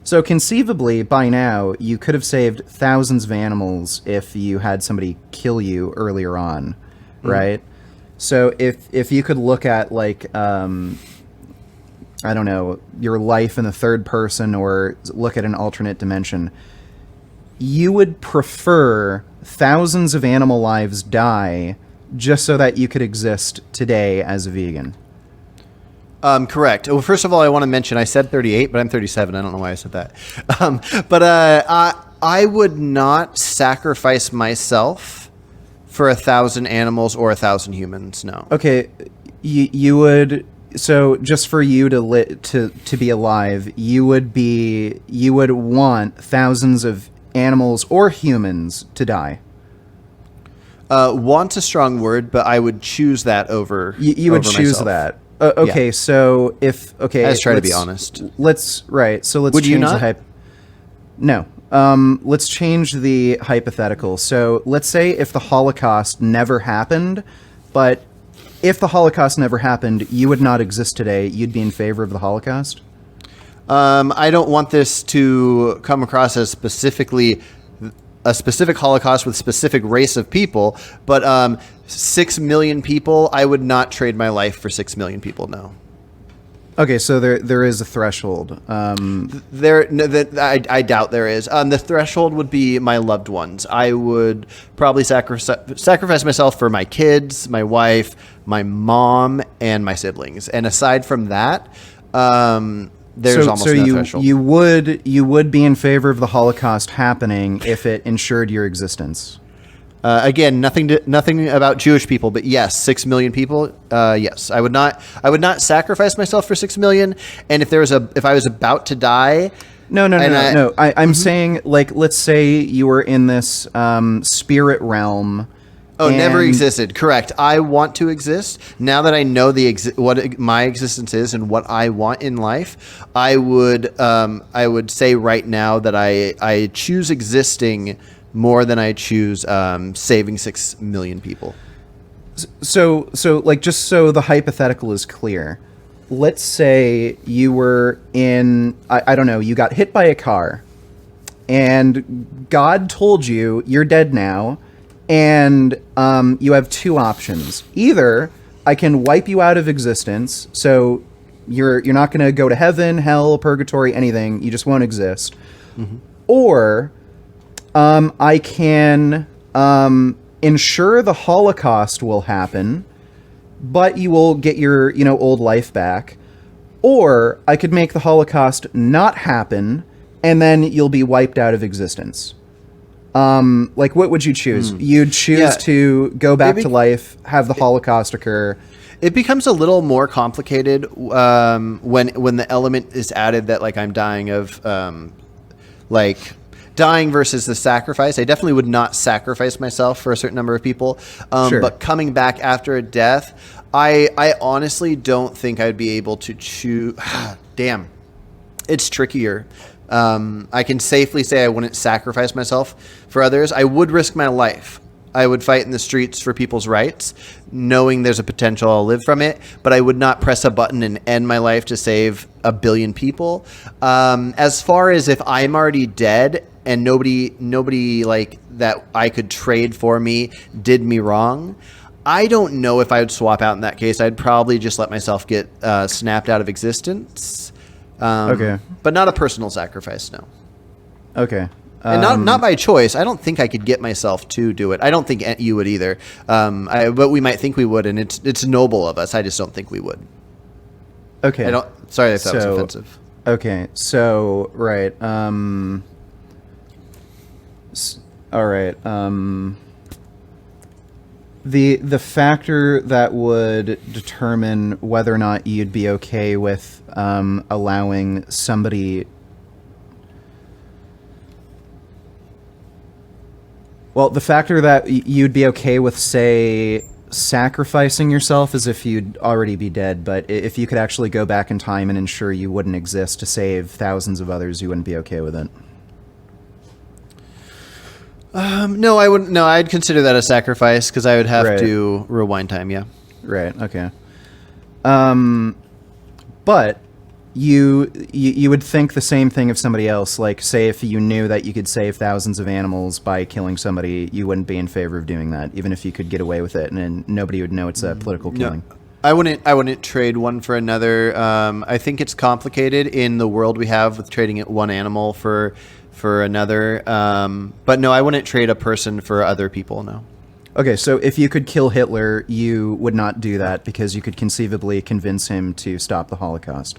So conceivably, by now, you could have saved thousands of animals if you had somebody kill you earlier on, right? So if you could look at like I don't know, your life in the third person or look at an alternate dimension, you would prefer thousands of animal lives die just so that you could exist today as a vegan. Correct. Well, first of all, I want to mention I said 38, but I'm 37. I don't know why I said that. I would not sacrifice myself for 1,000 animals or 1,000 humans. No. Okay, you would. So just for you to be alive, you would want thousands of animals or humans to die. Want's a strong word, but I would choose that over. You would choose myself. that. Okay, yeah. So let's try to be honest. So let's would change you not? the No. Let's change the hypothetical. So let's say if the Holocaust never happened, but if the Holocaust never happened, you would not exist today. You'd be in favor of the Holocaust? I don't want this to come across as specifically a specific Holocaust with specific race of people, but 6 million people, I would not trade my life for 6 million people, no. Okay, so there is a threshold. I doubt there is. The threshold would be my loved ones. I would probably sacrifice myself for my kids, my wife, my mom, and my siblings. And aside from that, there's almost no threshold. You would be in favor of the Holocaust happening if it ensured your existence. Again, nothing about Jewish people, but yes, 6 million people. Yes, I would not sacrifice myself for 6 million. And if I was about to die, no. I'm saying, like, let's say you were in this spirit realm. Oh, never existed. Correct. I want to exist. Now that I know what my existence is and what I want in life, I would say right now that I choose existing more than I choose saving 6 million people. So like, just so the hypothetical is clear, let's say you were in, I don't know, you got hit by a car, and God told you you're dead now, and you have two options. Either I can wipe you out of existence, so you're not going to go to heaven, hell, purgatory, anything. You just won't exist. Mm-hmm. Or I can ensure the Holocaust will happen, but you will get your old life back. Or I could make the Holocaust not happen, and then you'll be wiped out of existence. Like, what would you choose? You'd choose to go back to life, have the Holocaust occur. It becomes a little more complicated when the element is added that, like, I'm dying of dying versus the sacrifice. I definitely would not sacrifice myself for a certain number of people. Sure. But coming back after a death, I honestly don't think I'd be able to choose. Damn, it's trickier. I can safely say I wouldn't sacrifice myself for others. I would risk my life. I would fight in the streets for people's rights, knowing there's a potential I'll live from it, but I would not press a button and end my life to save 1 billion people. As far as if I'm already dead and nobody like that I could trade for me did me wrong, I don't know if I would swap out in that case. I'd probably just let myself get snapped out of existence. Okay. But not a personal sacrifice, no. Okay. And not by choice. I don't think I could get myself to do it. I don't think you would either. But we might think we would, and it's noble of us. I just don't think we would. Okay. Sorry if that was offensive. Okay. So, right. All right. The factor that would determine whether or not you'd be okay with allowing somebody. Well, the factor that you'd be okay with, say, sacrificing yourself is if you'd already be dead, but if you could actually go back in time and ensure you wouldn't exist to save thousands of others, you wouldn't be okay with it. No, I wouldn't. No, I'd consider that a sacrifice because I would have to rewind time. Yeah. Right. Okay. But you would think the same thing of somebody else. Like, say, if you knew that you could save thousands of animals by killing somebody, you wouldn't be in favor of doing that, even if you could get away with it, and then nobody would know it's a political killing. No, I wouldn't trade one for another. I think it's complicated in the world we have with trading it one animal for another. But no, I wouldn't trade a person for other people. No. Okay, so if you could kill Hitler, you would not do that because you could conceivably convince him to stop the Holocaust.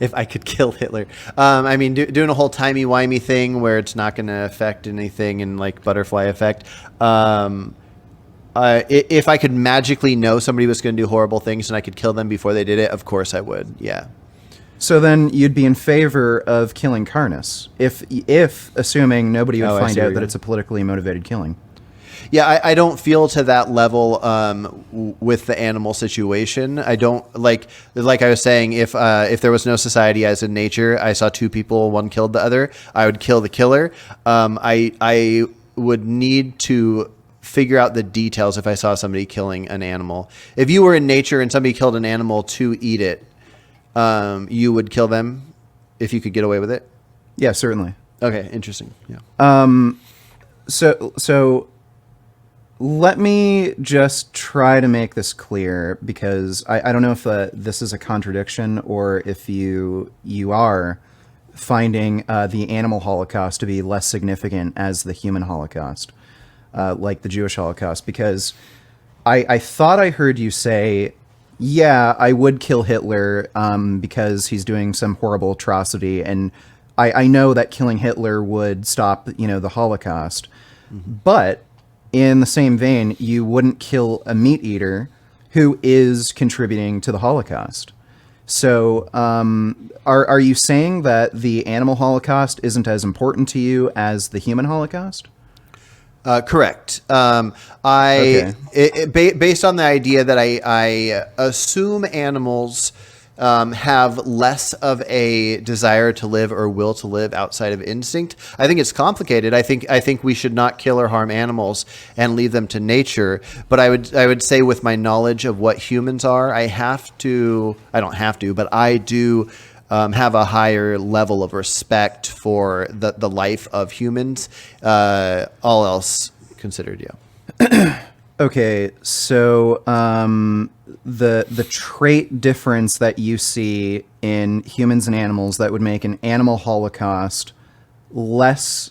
If I could kill Hitler, I mean, doing a whole timey-wimey thing where it's not going to affect anything and like butterfly effect. If I could magically know somebody was going to do horrible things and I could kill them before they did it, of course I would. Yeah. So then you'd be in favor of killing Carnus, if assuming nobody would find out that it's a politically motivated killing. Yeah, I don't feel to that level with the animal situation. I don't like I was saying, if there was no society as in nature, I saw two people, one killed the other, I would kill the killer. I would need to figure out the details if I saw somebody killing an animal. If you were in nature and somebody killed an animal to eat it, you would kill them if you could get away with it? Yeah, certainly. Okay, interesting. Yeah. So let me just try to make this clear, because I don't know if this is a contradiction or if you are finding the animal Holocaust to be less significant as the human Holocaust, like the Jewish Holocaust, because I thought I heard you say, yeah, I would kill Hitler because he's doing some horrible atrocity, and I know that killing Hitler would stop, the Holocaust, but in the same vein, you wouldn't kill a meat eater who is contributing to the Holocaust. So are you saying that the animal Holocaust isn't as important to you as the human Holocaust? Correct. Okay. Based on the idea that I assume animals have less of a desire to live or will to live outside of instinct. I think it's complicated. I think we should not kill or harm animals and leave them to nature. But I would say, with my knowledge of what humans are, I don't have to, but I do have a higher level of respect for the life of humans, all else considered. Yeah. Okay, so the trait difference that you see in humans and animals that would make an animal Holocaust less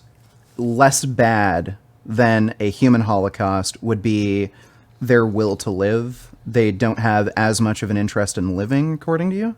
bad than a human Holocaust would be their will to live. They don't have as much of an interest in living, according to you?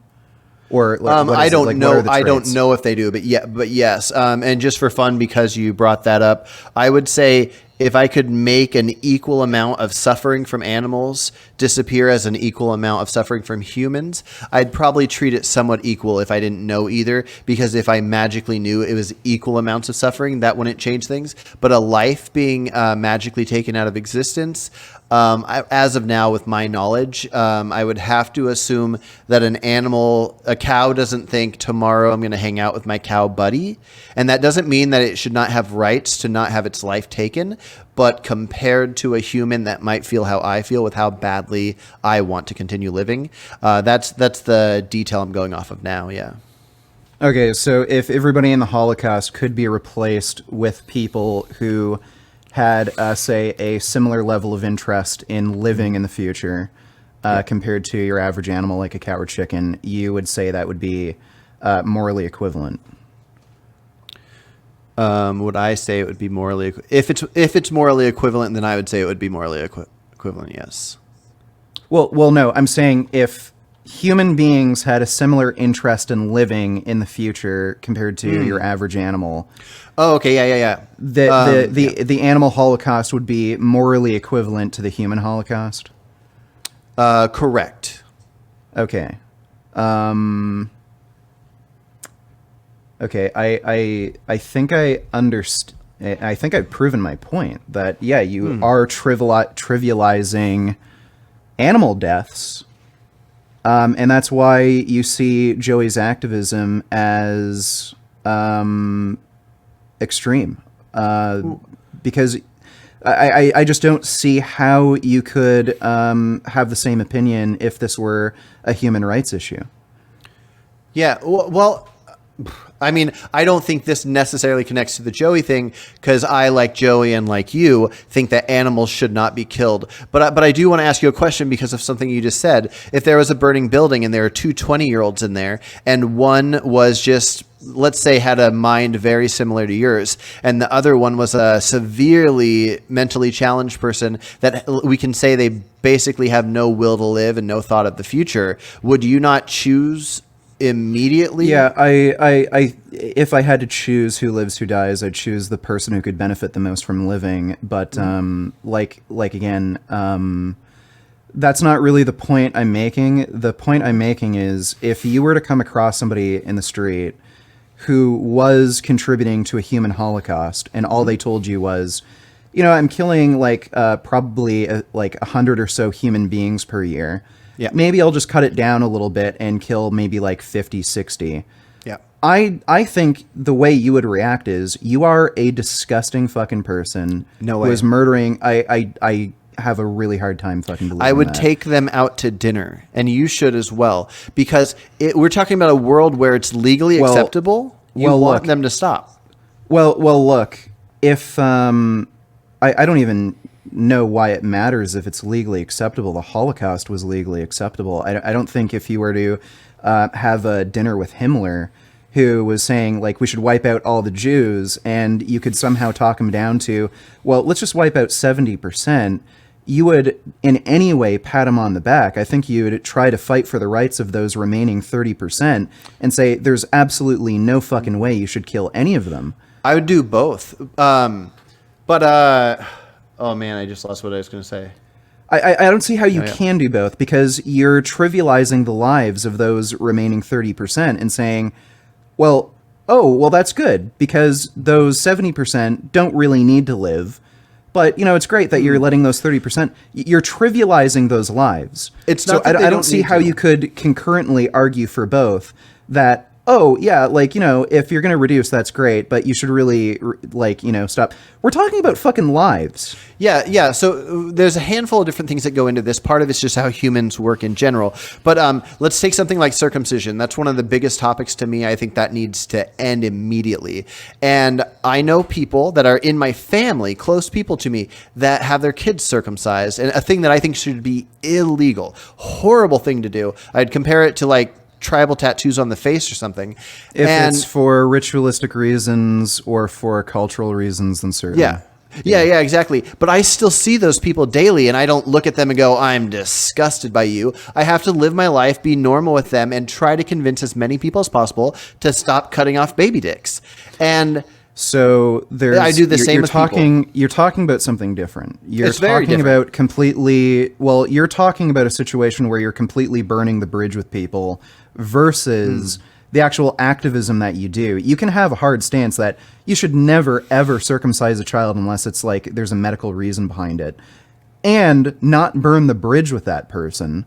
Or I don't know. I don't know if they do, but yes. And just for fun, because you brought that up, I would say, if I could make an equal amount of suffering from animals disappear as an equal amount of suffering from humans, I'd probably treat it somewhat equal if I didn't know either, because if I magically knew it was equal amounts of suffering, that wouldn't change things. But a life being magically taken out of existence, as of now, with my knowledge, I would have to assume that a cow doesn't think, tomorrow I'm going to hang out with my cow buddy. And that doesn't mean that it should not have rights to not have its life taken. But compared to a human that might feel how I feel with how badly I want to continue living, that's the detail I'm going off of now. Yeah. Okay, so if everybody in the Holocaust could be replaced with people who had, say, a similar level of interest in living in the future compared to your average animal like a cow or chicken, you would say that would be morally equivalent. Would I say it would be morally if it's morally equivalent, then I would say it would be morally equivalent. Yes. Well, no. I'm saying if human beings had a similar interest in living in the future compared to your average animal. Oh, okay. Yeah. The animal Holocaust would be morally equivalent to the human Holocaust. Correct. Okay. Okay, I think I understand. I think I've proven my point that, yeah, you are trivializing animal deaths, and that's why you see Joey's activism as extreme, because I just don't see how you could have the same opinion if this were a human rights issue. Yeah. Well, I mean, I don't think this necessarily connects to the Joey thing because I, like Joey and like you, think that animals should not be killed. But I do want to ask you a question because of something you just said. If there was a burning building and there are two 20-year-olds in there and one was just, let's say, had a mind very similar to yours, and the other one was a severely mentally challenged person that we can say they basically have no will to live and no thought of the future, would you not choose immediately? Yeah, if I had to choose who lives, who dies, I'd choose the person who could benefit the most from living. But again, that's not really the point I'm making. The point I'm making is if you were to come across somebody in the street who was contributing to a human Holocaust, and all they told you was, I'm killing probably 100 or so human beings per year. Yeah. Maybe I'll just cut it down a little bit and kill maybe 50, 60. Yeah. I think the way you would react is you are a disgusting fucking person No who way. is murdering. I have a really hard time fucking believing I would that. take them out to dinner, and you should as well, because we're talking about a world where it's legally acceptable. You want them to stop. Well, look, if I don't even know why it matters if it's legally acceptable. The Holocaust was legally acceptable. I don't think if you were to have a dinner with Himmler, who was saying we should wipe out all the Jews, and you could somehow talk him down to, well, let's just wipe out 70%. You would in any way pat him on the back. I think you would try to fight for the rights of those remaining 30% and say there's absolutely no fucking way you should kill any of them. I would do both. Oh man, I just lost what I was going to say. I don't see how you can do both, because you're trivializing the lives of those remaining 30% and saying, well, that's good because those 70% don't really need to live. But, it's great that you're letting those 30%, you're trivializing those lives. It's not that I don't see how you could concurrently argue for both that, if you're going to reduce, that's great, but you should really, stop. We're talking about fucking lives. Yeah. So there's a handful of different things that go into this. Part of it's just how humans work in general. But let's take something like circumcision. That's one of the biggest topics to me. I think that needs to end immediately. And I know people that are in my family, close people to me, that have their kids circumcised. And a thing that I think should be illegal. Horrible thing to do. I'd compare it to tribal tattoos on the face or something. If it's for ritualistic reasons or for cultural reasons, then certainly. Yeah, exactly. But I still see those people daily, and I don't look at them and go, I'm disgusted by you. I have to live my life, be normal with them, and try to convince as many people as possible to stop cutting off baby dicks. And so I do the same with people. You're talking about something different. It's very different. You're talking about a situation where you're completely burning the bridge with people versus the actual activism that you do. You can have a hard stance that you should never, ever circumcise a child unless it's there's a medical reason behind it, and not burn the bridge with that person.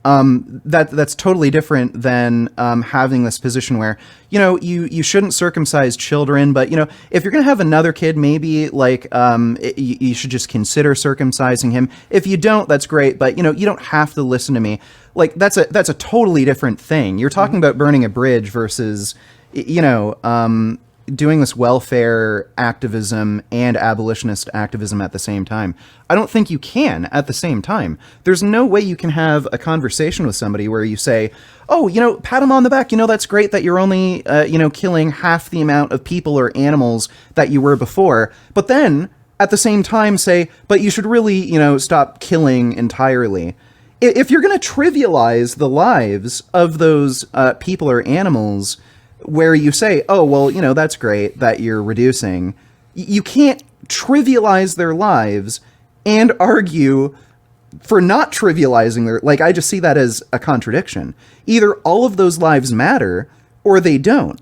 That's totally different than having this position where you shouldn't circumcise children, but if you're gonna have another kid, maybe you should just consider circumcising him. If you don't, that's great, but you don't have to listen to me. That's a totally different thing. You're talking about burning a bridge versus doing this welfare activism and abolitionist activism at the same time. I don't think you can at the same time. There's no way you can have a conversation with somebody where you say, pat them on the back. That's great that you're only, killing half the amount of people or animals that you were before. But then at the same time say, but you should really, stop killing entirely. If you're going to trivialize the lives of those people or animals, where you say, that's great that you're reducing, you can't trivialize their lives and argue for not trivializing their, I just see that as a contradiction. Either all of those lives matter or they don't.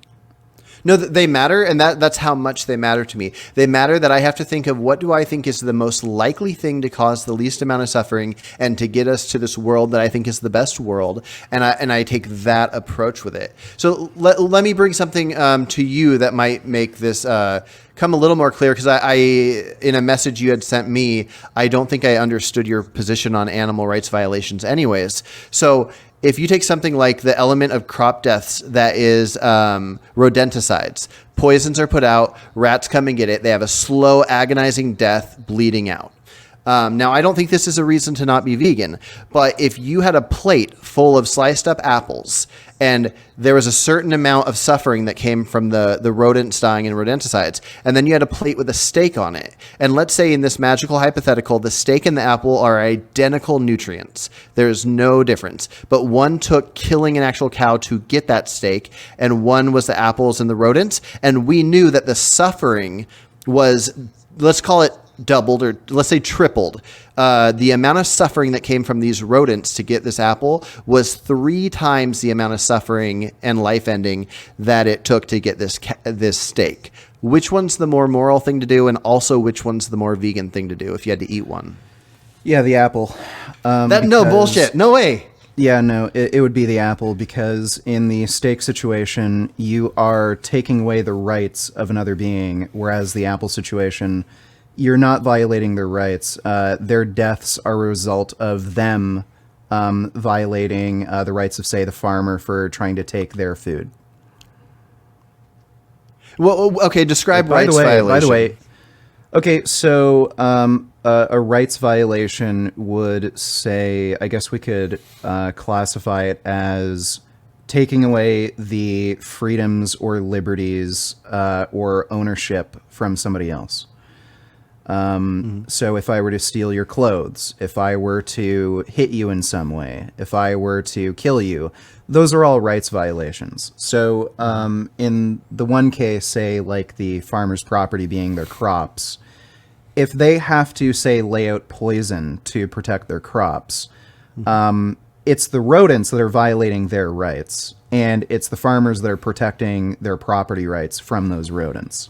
No, they matter, and that's how much they matter to me. They matter that I have to think of what do I think is the most likely thing to cause the least amount of suffering and to get us to this world that I think is the best world, and I take that approach with it. So let me bring something to you that might make this come a little more clear, because I in a message you had sent me, I don't think I understood your position on animal rights violations anyways. So if you take something like the element of crop deaths that is rodenticides, poisons are put out, rats come and get it. They have a slow, agonizing death, bleeding out. Now, I don't think this is a reason to not be vegan, but if you had a plate full of sliced up apples and there was a certain amount of suffering that came from the rodents dying in rodenticides, and then you had a plate with a steak on it, and let's say in this magical hypothetical, the steak and the apple are identical nutrients. There's no difference, but one took killing an actual cow to get that steak, and one was the apples and the rodents, and we knew that the suffering was, let's call it doubled, or let's say tripled. The amount of suffering that came from these rodents to get this apple was 3 times the amount of suffering and life ending that it took to get this steak. Which one's the more moral thing to do, and also which one's the more vegan thing to do if you had to eat one? Yeah, the apple. No bullshit. No way. Yeah, no, it would be the apple, because in the steak situation, you are taking away the rights of another being, whereas the apple situation, you're not violating their rights. Their deaths are a result of them violating the rights of, say, the farmer for trying to take their food. Well, okay, describe rights violation. By the way, okay, so a rights violation would say, I guess we could classify it as taking away the freedoms or liberties or ownership from somebody else. So if I were to steal your clothes, if I were to hit you in some way, if I were to kill you, those are all rights violations. So in the one case, say like the farmer's property being their crops, if they have to, say, lay out poison to protect their crops, it's the rodents that are violating their rights, and it's the farmers that are protecting their property rights from those rodents.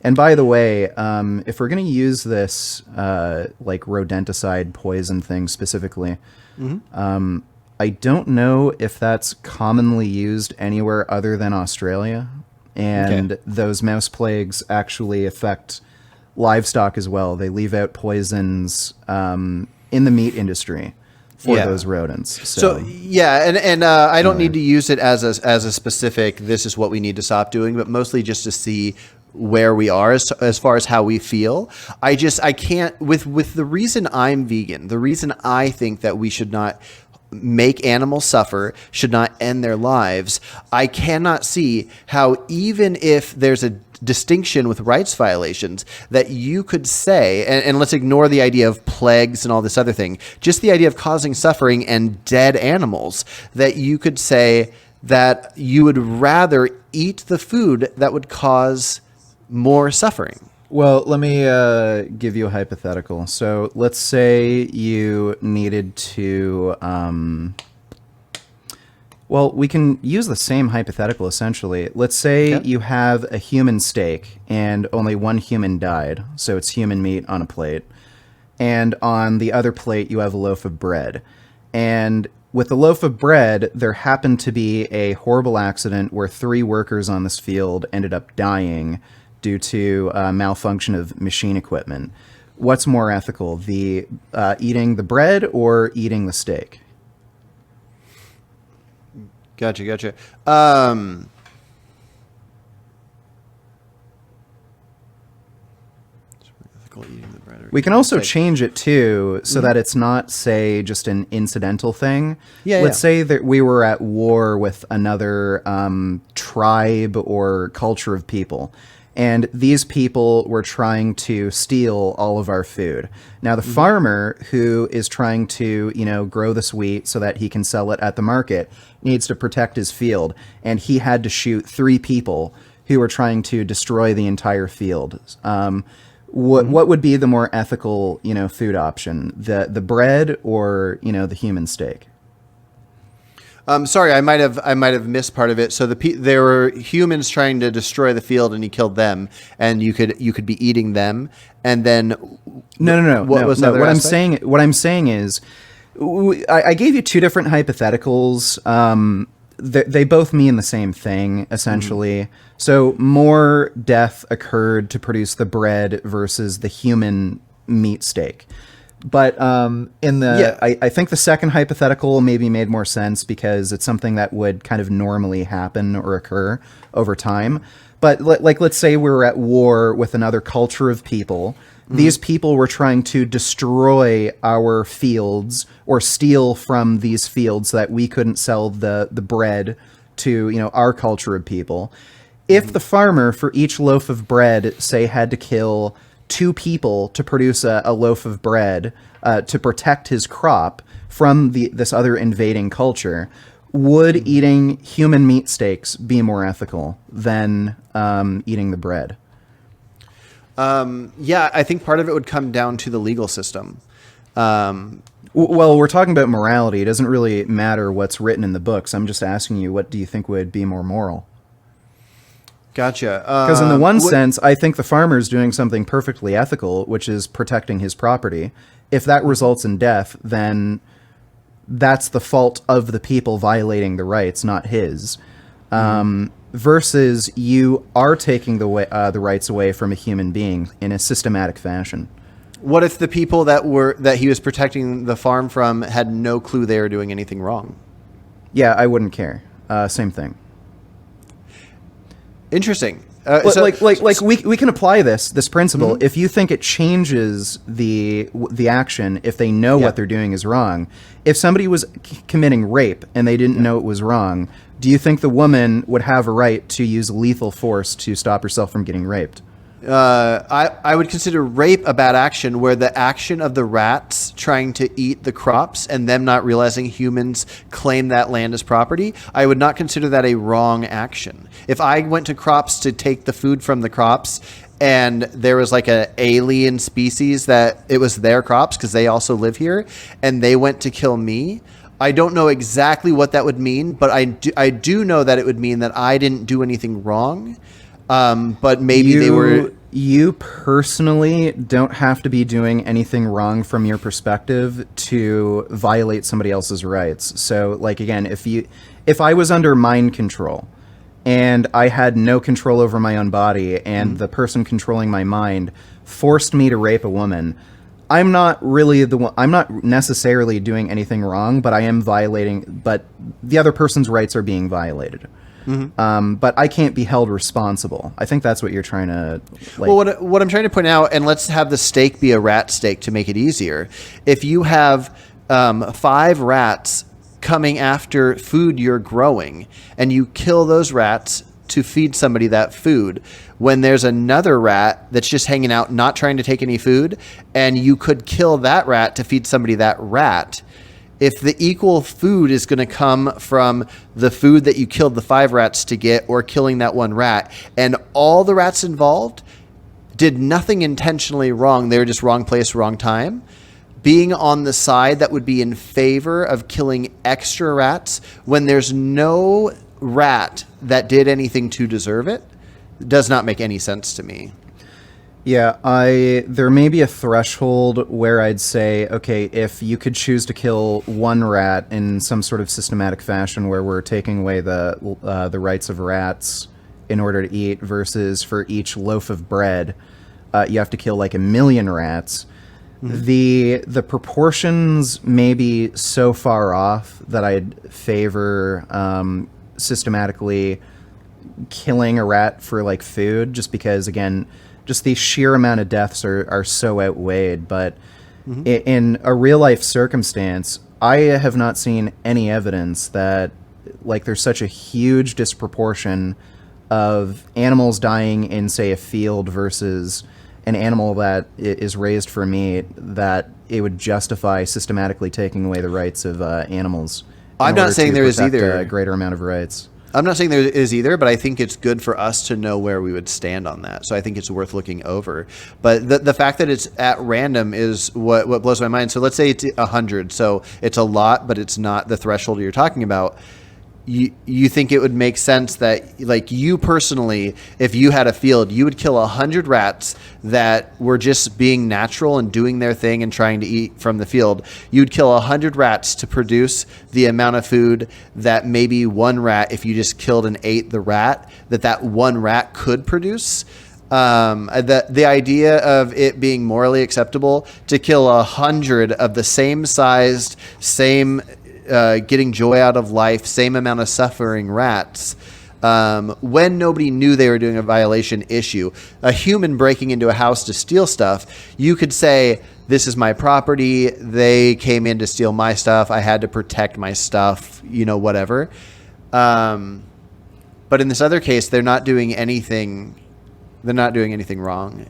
And by the way, if we're going to use this like rodenticide poison thing specifically, I don't know if that's commonly used anywhere other than Australia. And those mouse plagues actually affect livestock as well. They leave out poisons in the meat industry for those rodents. So yeah, and I don't need to use it as a specific, this is what we need to stop doing, but mostly just to see where we are as far as how we feel. I can't, with the reason I'm vegan, the reason I think that we should not make animals suffer, should not end their lives, I cannot see how, even if there's a distinction with rights violations, that you could say, and let's ignore the idea of plagues and all this other thing, just the idea of causing suffering and dead animals, that you could say that you would rather eat the food that would cause more suffering. Well, let me give you a hypothetical. So let's say you needed to... well, we can use the same hypothetical, essentially. Let's say you have a human steak and only one human died, so it's human meat on a plate. And on the other plate, you have a loaf of bread. And with the loaf of bread, there happened to be a horrible accident where 3 workers on this field ended up dying due to malfunction of machine equipment. What's more ethical, the eating the bread or eating the steak? Gotcha. We can also change it too, so that it's not, say, just an incidental thing. Let's say that we were at war with another tribe or culture of people, and these people were trying to steal all of our food. Now, the farmer who is trying to, grow this wheat so that he can sell it at the market needs to protect his field, and he had to shoot 3 people who were trying to destroy the entire field. What would be the more ethical, food option? The bread or, the human steak? Sorry, I might have missed part of it. So there were humans trying to destroy the field, and he killed them, and you could be eating them, and then no. What I'm saying is, I gave you 2 different hypotheticals. They both mean the same thing, essentially. So more death occurred to produce the bread versus the human meat steak. But in the, Yeah. I think the second hypothetical maybe made more sense because it's something that would kind of normally happen or occur over time. But like, let's say we were at war with another culture of people. These people were trying to destroy our fields or steal from these fields so that we couldn't sell the bread to, our culture of people. If the farmer, for each loaf of bread, say, had to kill two people to produce a loaf of bread to protect his crop from this other invading culture, would eating human meat steaks be more ethical than eating the bread? Yeah, I think part of it would come down to the legal system. Well, we're talking about morality. It doesn't really matter what's written in the books. I'm just asking you, what do you think would be more moral? Gotcha. Because in the one sense, I think the farmer's doing something perfectly ethical, which is protecting his property. If that results in death, then that's the fault of the people violating the rights, not his. Versus you are taking the rights away from a human being in a systematic fashion. What if the people that he was protecting the farm from had no clue they were doing anything wrong? Yeah, I wouldn't care. Same thing. Interesting. We can apply this principle. If you think it changes the action, if they know what they're doing is wrong. If somebody was committing rape and they didn't know it was wrong, do you think the woman would have a right to use lethal force to stop herself from getting raped? I would consider rape a bad action where the action of the rats trying to eat the crops and them not realizing humans claim that land as property, I would not consider that a wrong action. If I went to crops to take the food from the crops and there was like an alien species that it was their crops because they also live here and they went to kill me, I don't know exactly what that would mean, but I do know that it would mean that I didn't do anything wrong. But maybe they were... You personally don't have to be doing anything wrong from your perspective to violate somebody else's rights. So, like, again, if I was under mind control and I had no control over my own body and the person controlling my mind forced me to rape a woman, I'm not really I'm not necessarily doing anything wrong, but I am but the other person's rights are being violated. But I can't be held responsible. I think that's what you're trying to... Well, what I'm trying to point out, and let's have the steak be a rat steak to make it easier. If you have 5 rats coming after food you're growing, and you kill those rats to feed somebody that food, when there's another rat that's just hanging out, not trying to take any food, and you could kill that rat to feed somebody that rat... If the equal food is going to come from the food that you killed the 5 rats to get or killing that one rat, and all the rats involved did nothing intentionally wrong, they were just wrong place, wrong time, being on the side that would be in favor of killing extra rats when there's no rat that did anything to deserve it does not make any sense to me. Yeah, there may be a threshold where I'd say, okay, if you could choose to kill one rat in some sort of systematic fashion where we're taking away the rights of rats in order to eat versus for each loaf of bread, you have to kill like 1 million rats. The proportions may be so far off that I'd favor systematically killing a rat for like food, just because, again, just the sheer amount of deaths are so outweighed. But in a real life circumstance, I have not seen any evidence that like there's such a huge disproportion of animals dying in, say, a field versus an animal that is raised for meat that it would justify systematically taking away the rights of animals. I'm not saying there is either. A greater amount of rights. I'm not saying there is either, but I think it's good for us to know where we would stand on that. So I think it's worth looking over. But the fact that it's at random is what blows my mind. So let's say it's 100. So it's a lot, but it's not the threshold you're talking about. You think it would make sense that, like, you personally, if you had a field, you would kill 100 rats that were just being natural and doing their thing and trying to eat from the field. You'd kill 100 rats to produce the amount of food that maybe one rat, if you just killed and ate the rat, that one rat could produce. The idea of it being morally acceptable to kill 100 of the same sized, same getting joy out of life, same amount of suffering rats, when nobody knew they were doing a violation issue. A human breaking into a house to steal stuff, you could say, this is my property, they came in to steal my stuff, I had to protect my stuff, whatever. But in this other case, they're not doing anything wrong.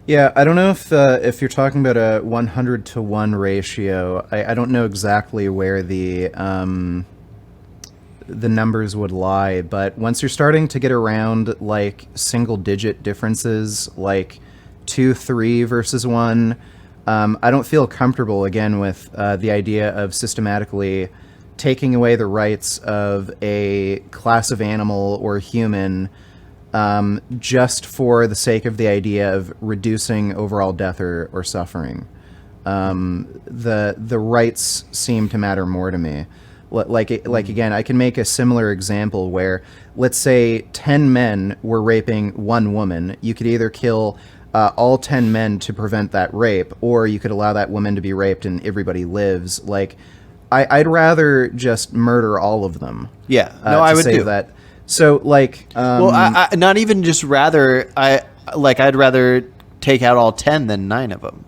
Yeah, I don't know if you're talking about a 100 to 1 ratio. I don't know exactly where the numbers would lie, but once you're starting to get around like single digit differences, like 2, 3 versus 1, I don't feel comfortable again with the idea of systematically taking away the rights of a class of animal or human just for the sake of the idea of reducing overall death or suffering. The rights seem to matter more to me. Like again, I can make a similar example where, let's say 10 men were raping one woman. You could either kill all 10 men to prevent that rape, or you could allow that woman to be raped and everybody lives. Like, I'd rather just murder all of them. Yeah, no, I would save do that. So, like, well, I not even just rather. I'd rather take out all 10 than 9 of them.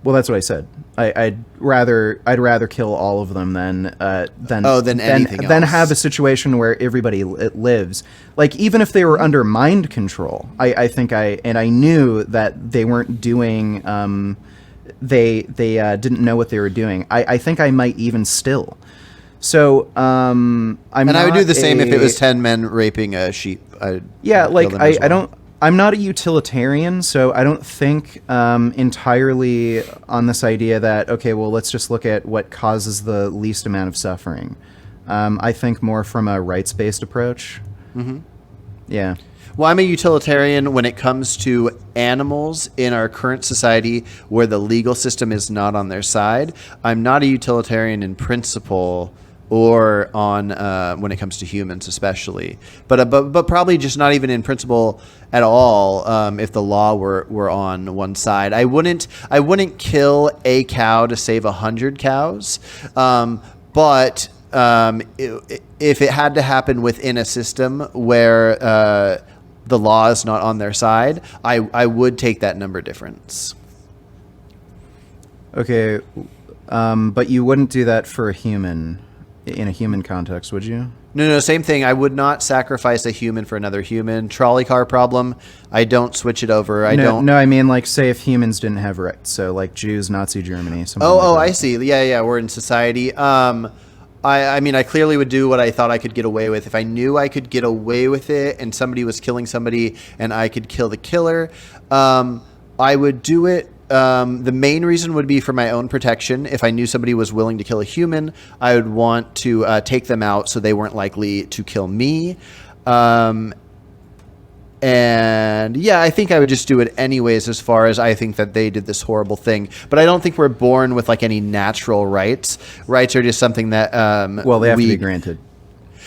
Well, that's what I said. I'd rather kill all of them than anything else. Than have a situation where everybody lives. Like, even if they were under mind control, I think I knew that they weren't doing. They didn't know what they were doing. I think I might even still. So I would do the same if it was 10 men raping a sheep. I don't. I'm not a utilitarian, so I don't think entirely on this idea that, okay, well, let's just look at what causes the least amount of suffering. I think more from a rights-based approach. Mm-hmm. Yeah. Well, I'm a utilitarian when it comes to animals in our current society where the legal system is not on their side. I'm not a utilitarian in principle or on when it comes to humans especially. But probably just not even in principle at all if the law were on one side. I wouldn't kill a cow to save 100 cows, but if it had to happen within a system where the law is not on their side, I would take that number difference. Okay, but you wouldn't do that for a human, in a human context, would you? No, same thing. I would not sacrifice a human for another human. Trolley car problem, I don't switch it over. No, I mean, like, say if humans didn't have rights, so like Jews, Nazi Germany, something like that. I see. Yeah, we're in society. I mean, I clearly would do what I thought I could get away with. If I knew I could get away with it and somebody was killing somebody and I could kill the killer, I would do it. The main reason would be for my own protection. If I knew somebody was willing to kill a human, I would want to take them out so they weren't likely to kill me. And yeah, I think I would just do it anyways, as far as I think that they did this horrible thing. But I don't think we're born with like any natural rights. Rights are just something that they have to be granted.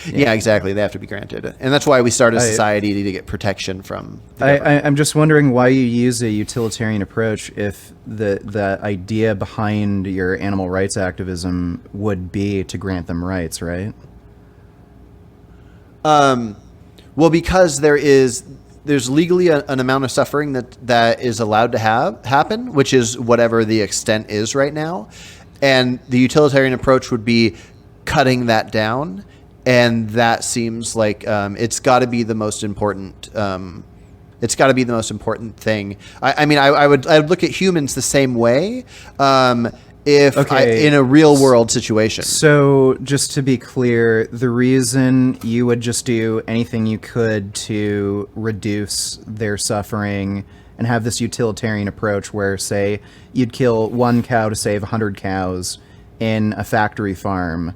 Yeah, exactly. They have to be granted, and that's why we start a society to get protection from. I'm just wondering why you use a utilitarian approach if the idea behind your animal rights activism would be to grant them rights, right? Well, because there's legally an amount of suffering that is allowed to happen, which is whatever the extent is right now, and the utilitarian approach would be cutting that down. And that seems like it's got to be the most important. It's got to be the most important thing. I would look at humans the same way in a real world situation. So just to be clear, the reason you would just do anything you could to reduce their suffering and have this utilitarian approach where, say, you'd kill one cow to save 100 cows in a factory farm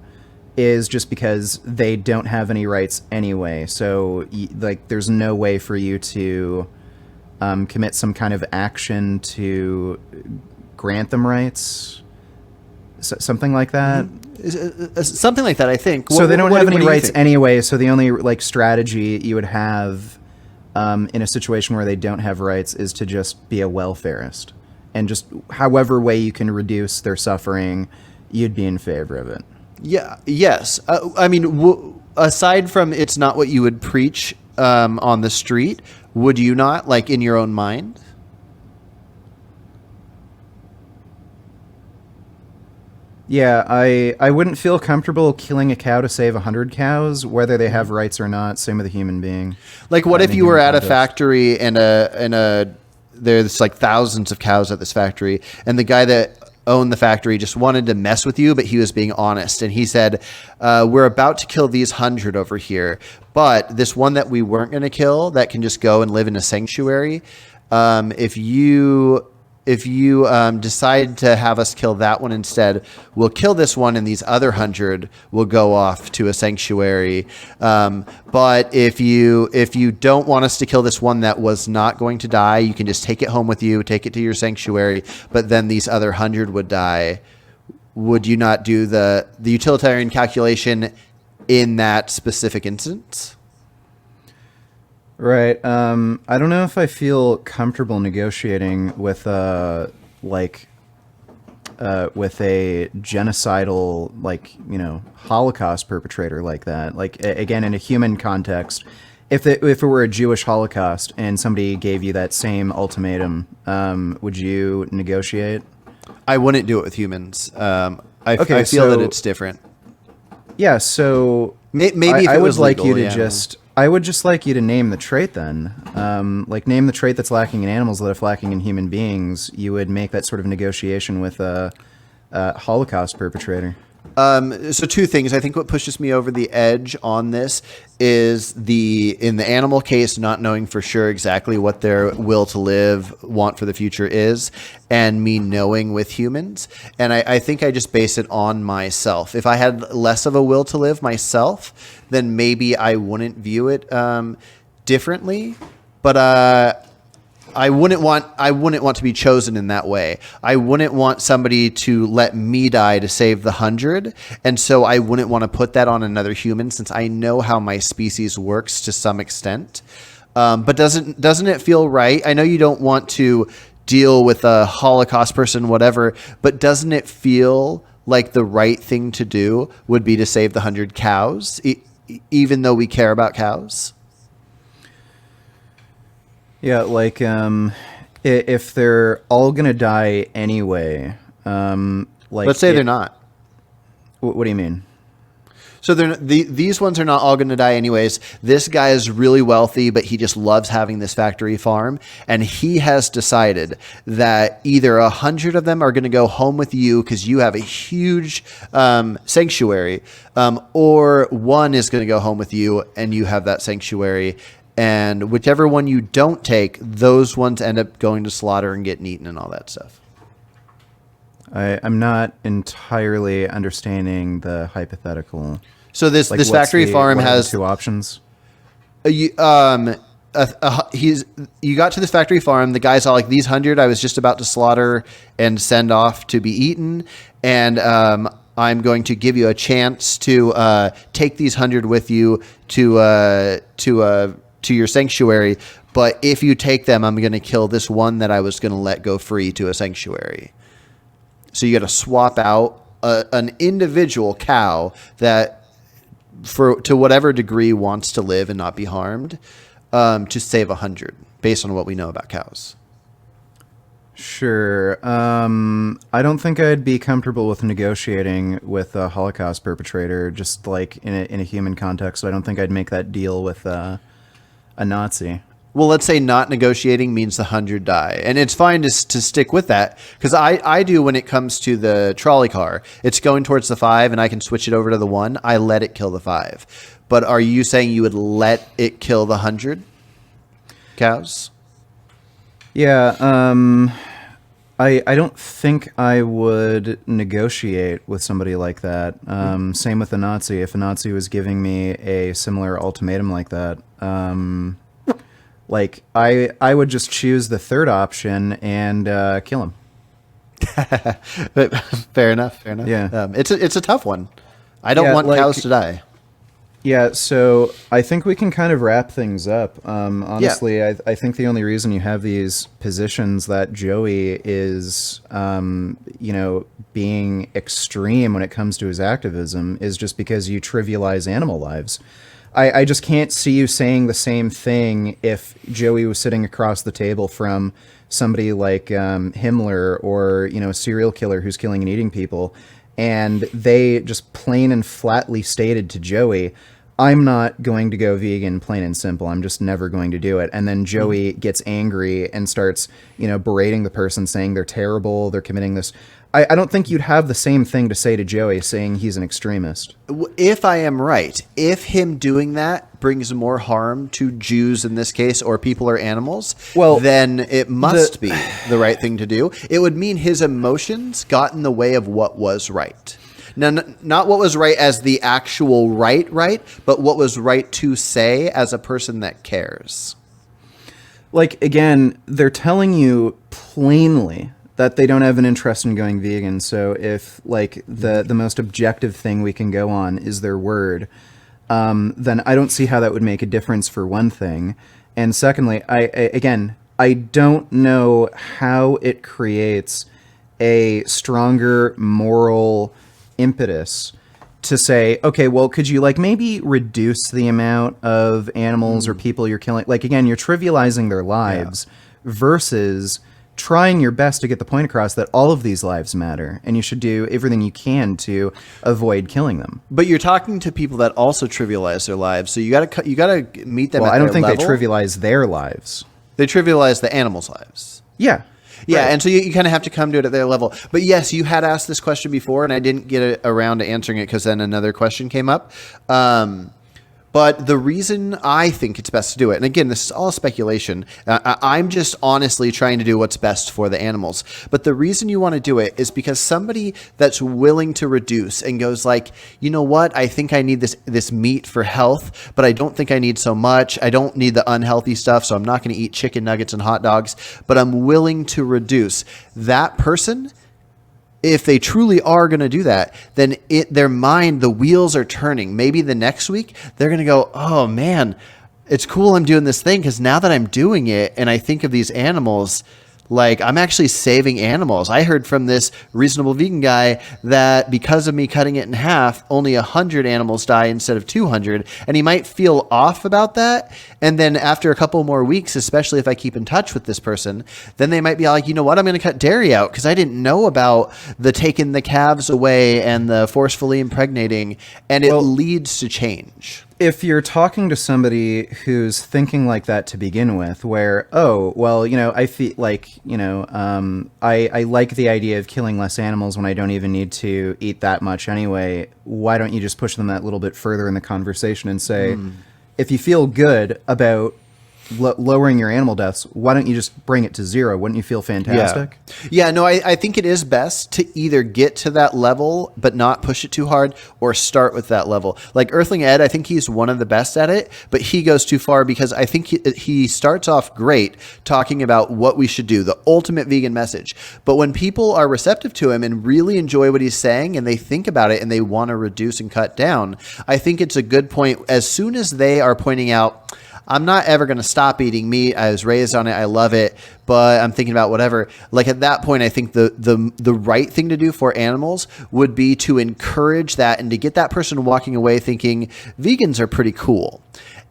is just because they don't have any rights anyway. So, like, there's no way for you to commit some kind of action to grant them rights, something like that. Something like that, I think. So they don't have any rights anyway. So the only like strategy you would have in a situation where they don't have rights is to just be a welfarist. And just however way you can reduce their suffering, you'd be in favor of it. Yeah. Yes. I mean, aside from it's not what you would preach on the street, would you not, like in your own mind? Yeah, I wouldn't feel comfortable killing a cow to save 100 cows, whether they have rights or not. Same with a human being. Like, what In if a you were human at a context. factory and there's like thousands of cows at this factory, and the guy that owned the factory just wanted to mess with you, but he was being honest, and he said, "We're about to kill these 100 over here, but this one that we weren't going to kill that can just go and live in a sanctuary. If you decide to have us kill that one instead, we'll kill this one, and these other 100 will go off to a sanctuary. But if you don't want us to kill this one that was not going to die, you can just take it home with you, take it to your sanctuary. But then these other 100 would die. Would you not do the utilitarian calculation in that specific instance?" Right. I don't know if I feel comfortable negotiating with with a genocidal, Holocaust perpetrator like that. Like again, in a human context, if it were a Jewish Holocaust and somebody gave you that same ultimatum, would you negotiate? I wouldn't do it with humans. I feel that it's different. Yeah. So Maybe if I it would was like legal, you to yeah. I would just like you to name the trait then. Like name the trait that's lacking in animals that if lacking in human beings, you would make that sort of negotiation with a Holocaust perpetrator. So two things. I think what pushes me over the edge on this is in the animal case, not knowing for sure exactly what their will to live, want for the future is, and me knowing with humans. And I think I just base it on myself. If I had less of a will to live myself, then maybe I wouldn't view it differently. But I wouldn't want to be chosen in that way. I wouldn't want somebody to let me die to save the 100, and so I wouldn't want to put that on another human, since I know how my species works to some extent. But doesn't it feel right? I know you don't want to deal with a Holocaust person, whatever, but doesn't it feel like the right thing to do would be to save the 100 cows, even though we care about cows? Yeah, like if they're all gonna die anyway, Let's say they're not. What do you mean? So these ones are not all going to die anyways. This guy is really wealthy, but he just loves having this factory farm. And he has decided that either 100 of them are going to go home with you because you have a huge sanctuary, or one is going to go home with you and you have that sanctuary. And whichever one you don't take, those ones end up going to slaughter and getting eaten and all that stuff. I'm not entirely understanding the hypothetical. So this Like, factory farm what are the has two options. you got to this factory farm. The guy's all like, these 100 I was just about to slaughter and send off to be eaten, and I'm going to give you a chance to take these 100 with you to your sanctuary. But if you take them, I'm going to kill this one that I was going to let go free to a sanctuary. So you got to swap out an individual cow that, to whatever degree, wants to live and not be harmed, to save 100, based on what we know about cows. Sure. I don't think I'd be comfortable with negotiating with a Holocaust perpetrator, just like in a human context. I don't think I'd make that deal with a Nazi. Well, let's say not negotiating means the 100 die. And it's fine to stick with that, because I do when it comes to the trolley car. It's going towards the 5 and I can switch it over to the 1. I let it kill the 5. But are you saying you would let it kill the 100 cows? Yeah, I don't think I would negotiate with somebody like that. Same with a Nazi. If a Nazi was giving me a similar ultimatum like that, I would just choose the third option and kill him. Fair enough. Yeah. It's a tough one. I don't want cows to die. Yeah, so I think we can kind of wrap things up. Yeah. Honestly, I think the only reason you have these positions that Joey is, being extreme when it comes to his activism is just because you trivialize animal lives. I just can't see you saying the same thing if Joey was sitting across the table from somebody like Himmler or, a serial killer who's killing and eating people, and they just plain and flatly stated to Joey, I'm not going to go vegan, plain and simple. I'm just never going to do it. And then Joey gets angry and starts, berating the person, saying they're terrible, they're committing this. I don't think you'd have the same thing to say to Joey, saying he's an extremist. If I am right, if him doing that brings more harm to Jews in this case, or people or animals, Well, then it must be the right thing to do. It would mean his emotions got in the way of what was right. Now, not what was right as the actual right, but what was right to say as a person that cares. Like, again, they're telling you plainly that they don't have an interest in going vegan. So if, like, the most objective thing we can go on is their word, then I don't see how that would make a difference, for one thing. And secondly, I don't know how it creates a stronger moral impetus to say, okay, well, could you, like, maybe reduce the amount of animals or people you're killing? Like, again, you're trivializing their lives versus trying your best to get the point across that all of these lives matter and you should do everything you can to avoid killing them. But you're talking to people that also trivialize their lives, so you gotta meet them. Well, at I don't their think level. they trivialize their lives. They trivialize the animals' lives. Yeah. Yeah, Right. and so you kind of have to come to it at their level. But yes, you had asked this question before, and I didn't get around to answering it because then another question came up. But the reason I think it's best to do it, and again, this is all speculation, I'm just honestly trying to do what's best for the animals. But the reason you want to do it is because somebody that's willing to reduce and goes like, you know what, I think I need this meat for health, but I don't think I need so much. I don't need the unhealthy stuff, so I'm not going to eat chicken nuggets and hot dogs, but I'm willing to reduce. That person, if they truly are going to do that, then their mind, the wheels are turning. Maybe the next week they're going to go, oh man, it's cool I'm doing this thing because now that I'm doing it and I think of these animals, like I'm actually saving animals. I heard from this reasonable vegan guy that because of me cutting it in half, only 100 animals die instead of 200. And he might feel off about that. And then after a couple more weeks, especially if I keep in touch with this person, then they might be like, you know what, I'm going to cut dairy out because I didn't know about the taking the calves away and the forcefully impregnating. And it leads to change. If you're talking to somebody who's thinking like that to begin with, where, oh, well, I feel like, I like the idea of killing less animals when I don't even need to eat that much anyway, why don't you just push them that little bit further in the conversation and say, if you feel good about lowering your animal deaths, why don't you just bring it to zero? Wouldn't you feel fantastic? Yeah, no, I think it is best to either get to that level but not push it too hard, or start with that level. Like Earthling Ed, I think he's one of the best at it, but he goes too far because I think he starts off great talking about what we should do, the ultimate vegan message. But when people are receptive to him and really enjoy what he's saying and they think about it and they want to reduce and cut down, I think it's a good point. As soon as they are pointing out, I'm not ever going to stop eating meat. I was raised on it. I love it, but I'm thinking about whatever. Like at that point, I think the right thing to do for animals would be to encourage that and to get that person walking away thinking vegans are pretty cool.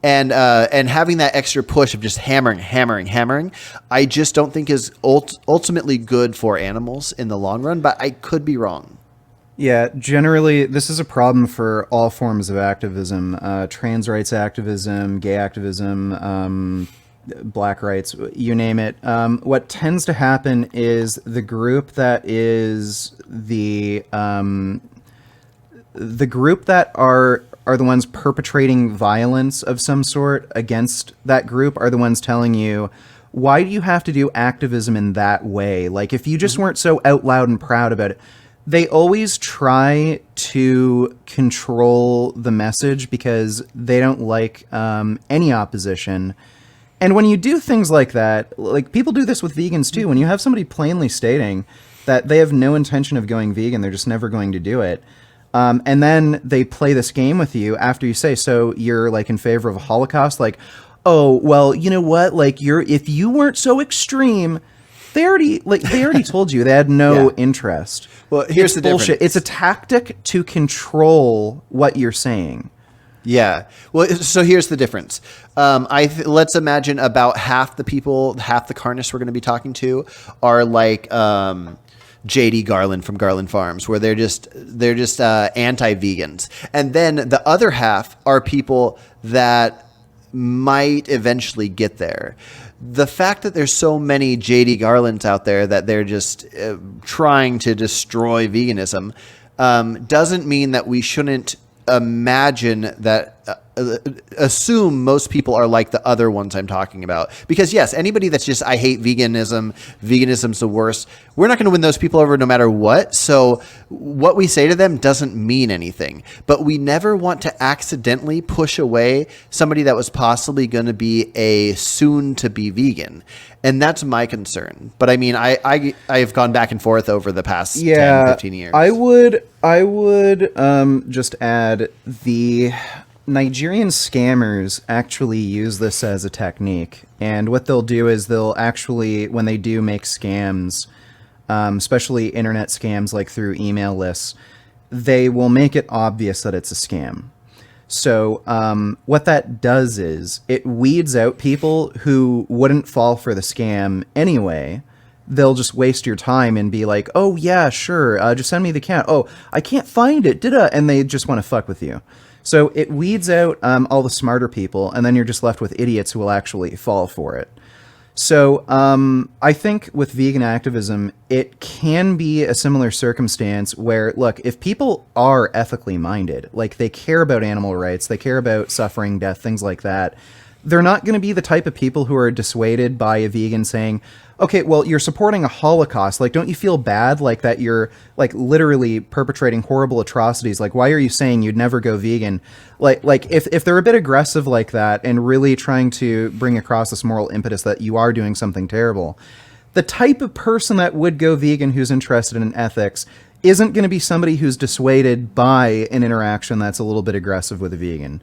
And having that extra push of just hammering, I just don't think is ultimately good for animals in the long run, but I could be wrong. Yeah, generally, this is a problem for all forms of activism, trans rights activism, gay activism, black rights, you name it. What tends to happen is the group that is the group that are the ones perpetrating violence of some sort against that group are the ones telling you, why do you have to do activism in that way? Like, if you just weren't so out loud and proud about it. They always try to control the message because they don't like any opposition. And when you do things like that, like people do this with vegans too, when you have somebody plainly stating that they have no intention of going vegan, they're just never going to do it, And then they play this game with you after you say, so you're like in favor of a Holocaust? Like, oh, well, you know what? Like if you weren't so extreme, they already told you they had no Yeah. interest. Well, here's It's the bullshit. difference. It's a tactic to control what you're saying. Yeah. Well, so here's the difference. Let's imagine about half the people, half the carnists we're going to be talking to are like JD Garland from Garland Farms, where they're just anti-vegans, and then the other half are people that might eventually get there. The fact that there's so many JD Garlands out there that they're just trying to destroy veganism doesn't mean that we shouldn't imagine that assume most people are like the other ones I'm talking about. Because yes, anybody that's just, I hate veganism's the worst, we're not going to win those people over no matter what. So what we say to them doesn't mean anything. But we never want to accidentally push away somebody that was possibly going to be a soon to be vegan. And that's my concern. But I mean, I've gone back and forth over the past 10, 15 years. I would just add, the Nigerian scammers actually use this as a technique. And what they'll do is they'll actually, when they do make scams, especially internet scams like through email lists, they will make it obvious that it's a scam. So what that does is it weeds out people who wouldn't fall for the scam anyway. They'll just waste your time and be like, oh, yeah, sure, just send me the account. Oh, I can't find it, and they just want to fuck with you. So it weeds out all the smarter people, and then you're just left with idiots who will actually fall for it. So I think with vegan activism, it can be a similar circumstance where, look, if people are ethically minded, like they care about animal rights, they care about suffering, death, things like that, they're not going to be the type of people who are dissuaded by a vegan saying, okay, well, you're supporting a Holocaust. Like, don't you feel bad like that you're like literally perpetrating horrible atrocities? Like, why are you saying you'd never go vegan? Like if they're a bit aggressive like that and really trying to bring across this moral impetus that you are doing something terrible, the type of person that would go vegan who's interested in ethics isn't going to be somebody who's dissuaded by an interaction that's a little bit aggressive with a vegan.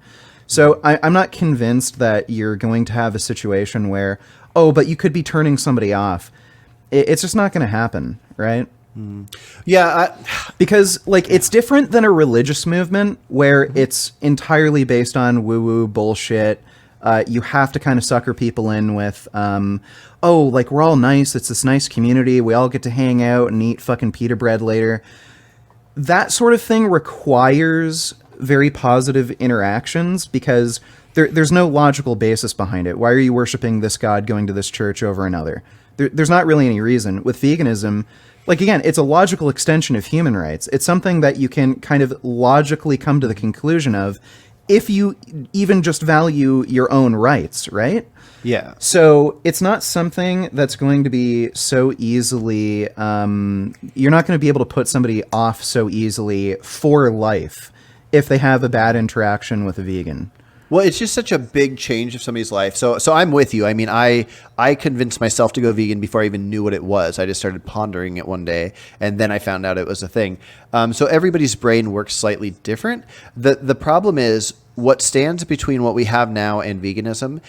So I'm not convinced that you're going to have a situation where, oh, but you could be turning somebody off. It's just not going to happen, right? Yeah. Because, like, it's different than a religious movement where it's entirely based on woo-woo bullshit. You have to kind of sucker people in with, oh, like, we're all nice. It's this nice community. We all get to hang out and eat fucking pita bread later. That sort of thing requires very positive interactions because there's no logical basis behind it. Why are you worshiping this god, going to this church over another? There's not really any reason. With veganism, like, again, it's a logical extension of human rights. It's something that you can kind of logically come to the conclusion of if you even just value your own rights, right? Yeah. So it's not something that's going to be so easily, you're not going to be able to put somebody off so easily for life if they have a bad interaction with a vegan. Well, it's just such a big change of somebody's life. So I'm with you. I mean, I convinced myself to go vegan before I even knew what it was. I just started pondering it one day, and then I found out it was a thing. So everybody's brain works slightly different. The problem is what stands between what we have now and veganism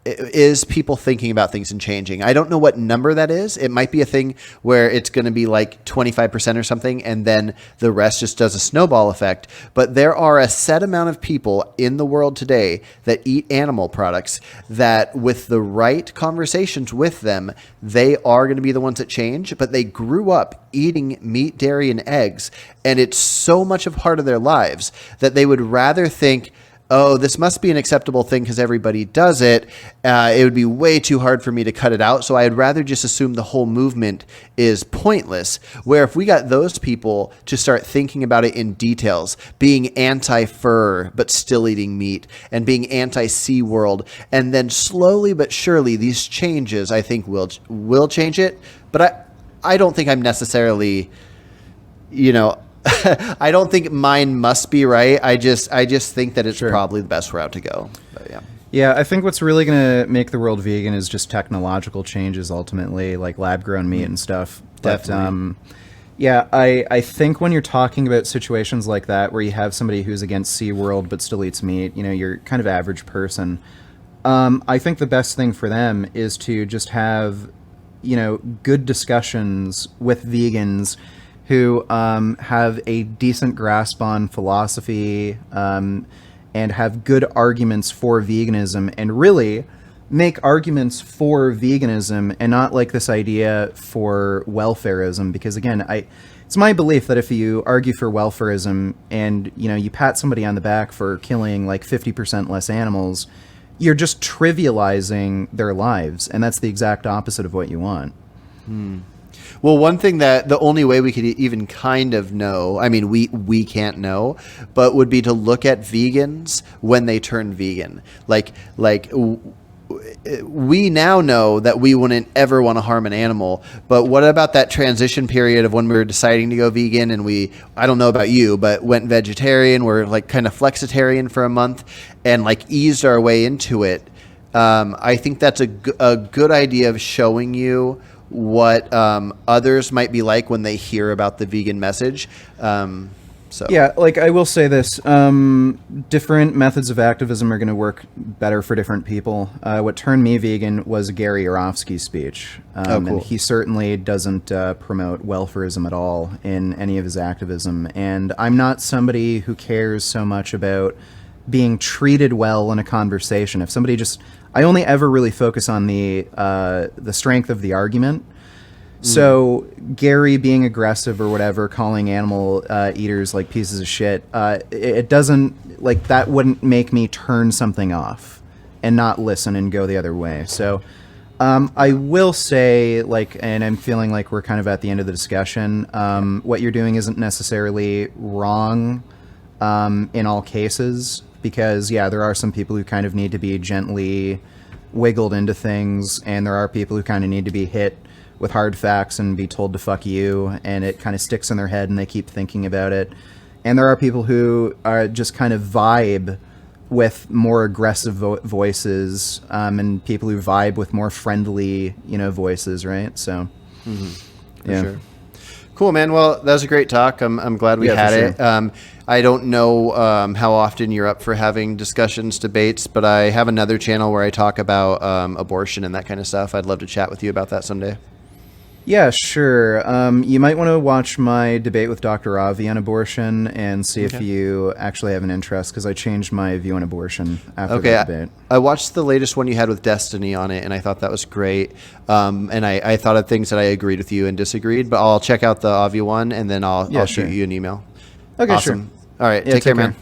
is people thinking about things and changing. I don't know what number that is. It might be a thing where it's going to be like 25% or something, and then the rest just does a snowball effect. But there are a set amount of people in the world today that eat animal products that with the right conversations with them, they are going to be the ones that change, but they grew up eating meat, dairy, and eggs, and it's so much of part of their lives that they would rather think, oh, this must be an acceptable thing because everybody does it. It would be way too hard for me to cut it out. So I'd rather just assume the whole movement is pointless. Where if we got those people to start thinking about it in details, being anti-fur but still eating meat, and being anti-SeaWorld, and then slowly but surely these changes, I think, will change it. But I don't think I'm necessarily, I don't think mine must be right. I just think that it's probably the best route to go. But yeah. Yeah, I think what's really going to make the world vegan is just technological changes ultimately, like lab-grown meat and stuff. Definitely. But, Yeah, I think when you're talking about situations like that, where you have somebody who's against SeaWorld but still eats meat, you're kind of average person. I think the best thing for them is to just have, good discussions with vegans who have a decent grasp on philosophy, and have good arguments for veganism, and really make arguments for veganism and not like this idea for welfarism. Because again, it's my belief that if you argue for welfarism and you pat somebody on the back for killing like 50% less animals, you're just trivializing their lives, and that's the exact opposite of what you want. Well, one thing that the only way we could even kind of know, I mean, we can't know, but would be to look at vegans when they turn vegan. We now know that we wouldn't ever want to harm an animal, but what about that transition period of when we were deciding to go vegan and I don't know about you, but went vegetarian, we're like kind of flexitarian for a month and like eased our way into it. I think that's a good idea of showing you what others might be like when they hear about the vegan message. Yeah, like I will say this, different methods of activism are going to work better for different people. What turned me vegan was Gary Yourofsky's speech. Cool. And he certainly doesn't promote welfarism at all in any of his activism. And I'm not somebody who cares so much about being treated well in a conversation. If somebody I only ever really focus on the strength of the argument. So Gary being aggressive or whatever, calling animal eaters like pieces of shit, it doesn't, like, that wouldn't make me turn something off and not listen and go the other way. So I will say, like, and I'm feeling like we're kind of at the end of the discussion, what you're doing isn't necessarily wrong in all cases, because, yeah, there are some people who kind of need to be gently wiggled into things, and there are people who kind of need to be hit with hard facts and be told to fuck you, and it kind of sticks in their head and they keep thinking about it. And there are people who are just kind of vibe with more aggressive voices, and people who vibe with more friendly, voices, right? So, For sure. Cool, man. Well, that was a great talk. I'm glad we had it. I don't know how often you're up for having discussions, debates, but I have another channel where I talk about abortion and that kind of stuff. I'd love to chat with you about that someday. Yeah, sure. You might want to watch my debate with Dr. Avi on abortion and see if you actually have an interest, because I changed my view on abortion after the debate. I watched the latest one you had with Destiny on it, and I thought that was great. And I thought of things that I agreed with you and disagreed, but I'll check out the Avi one, and then I'll shoot you an email. Okay, awesome. sure. All right, take care, man.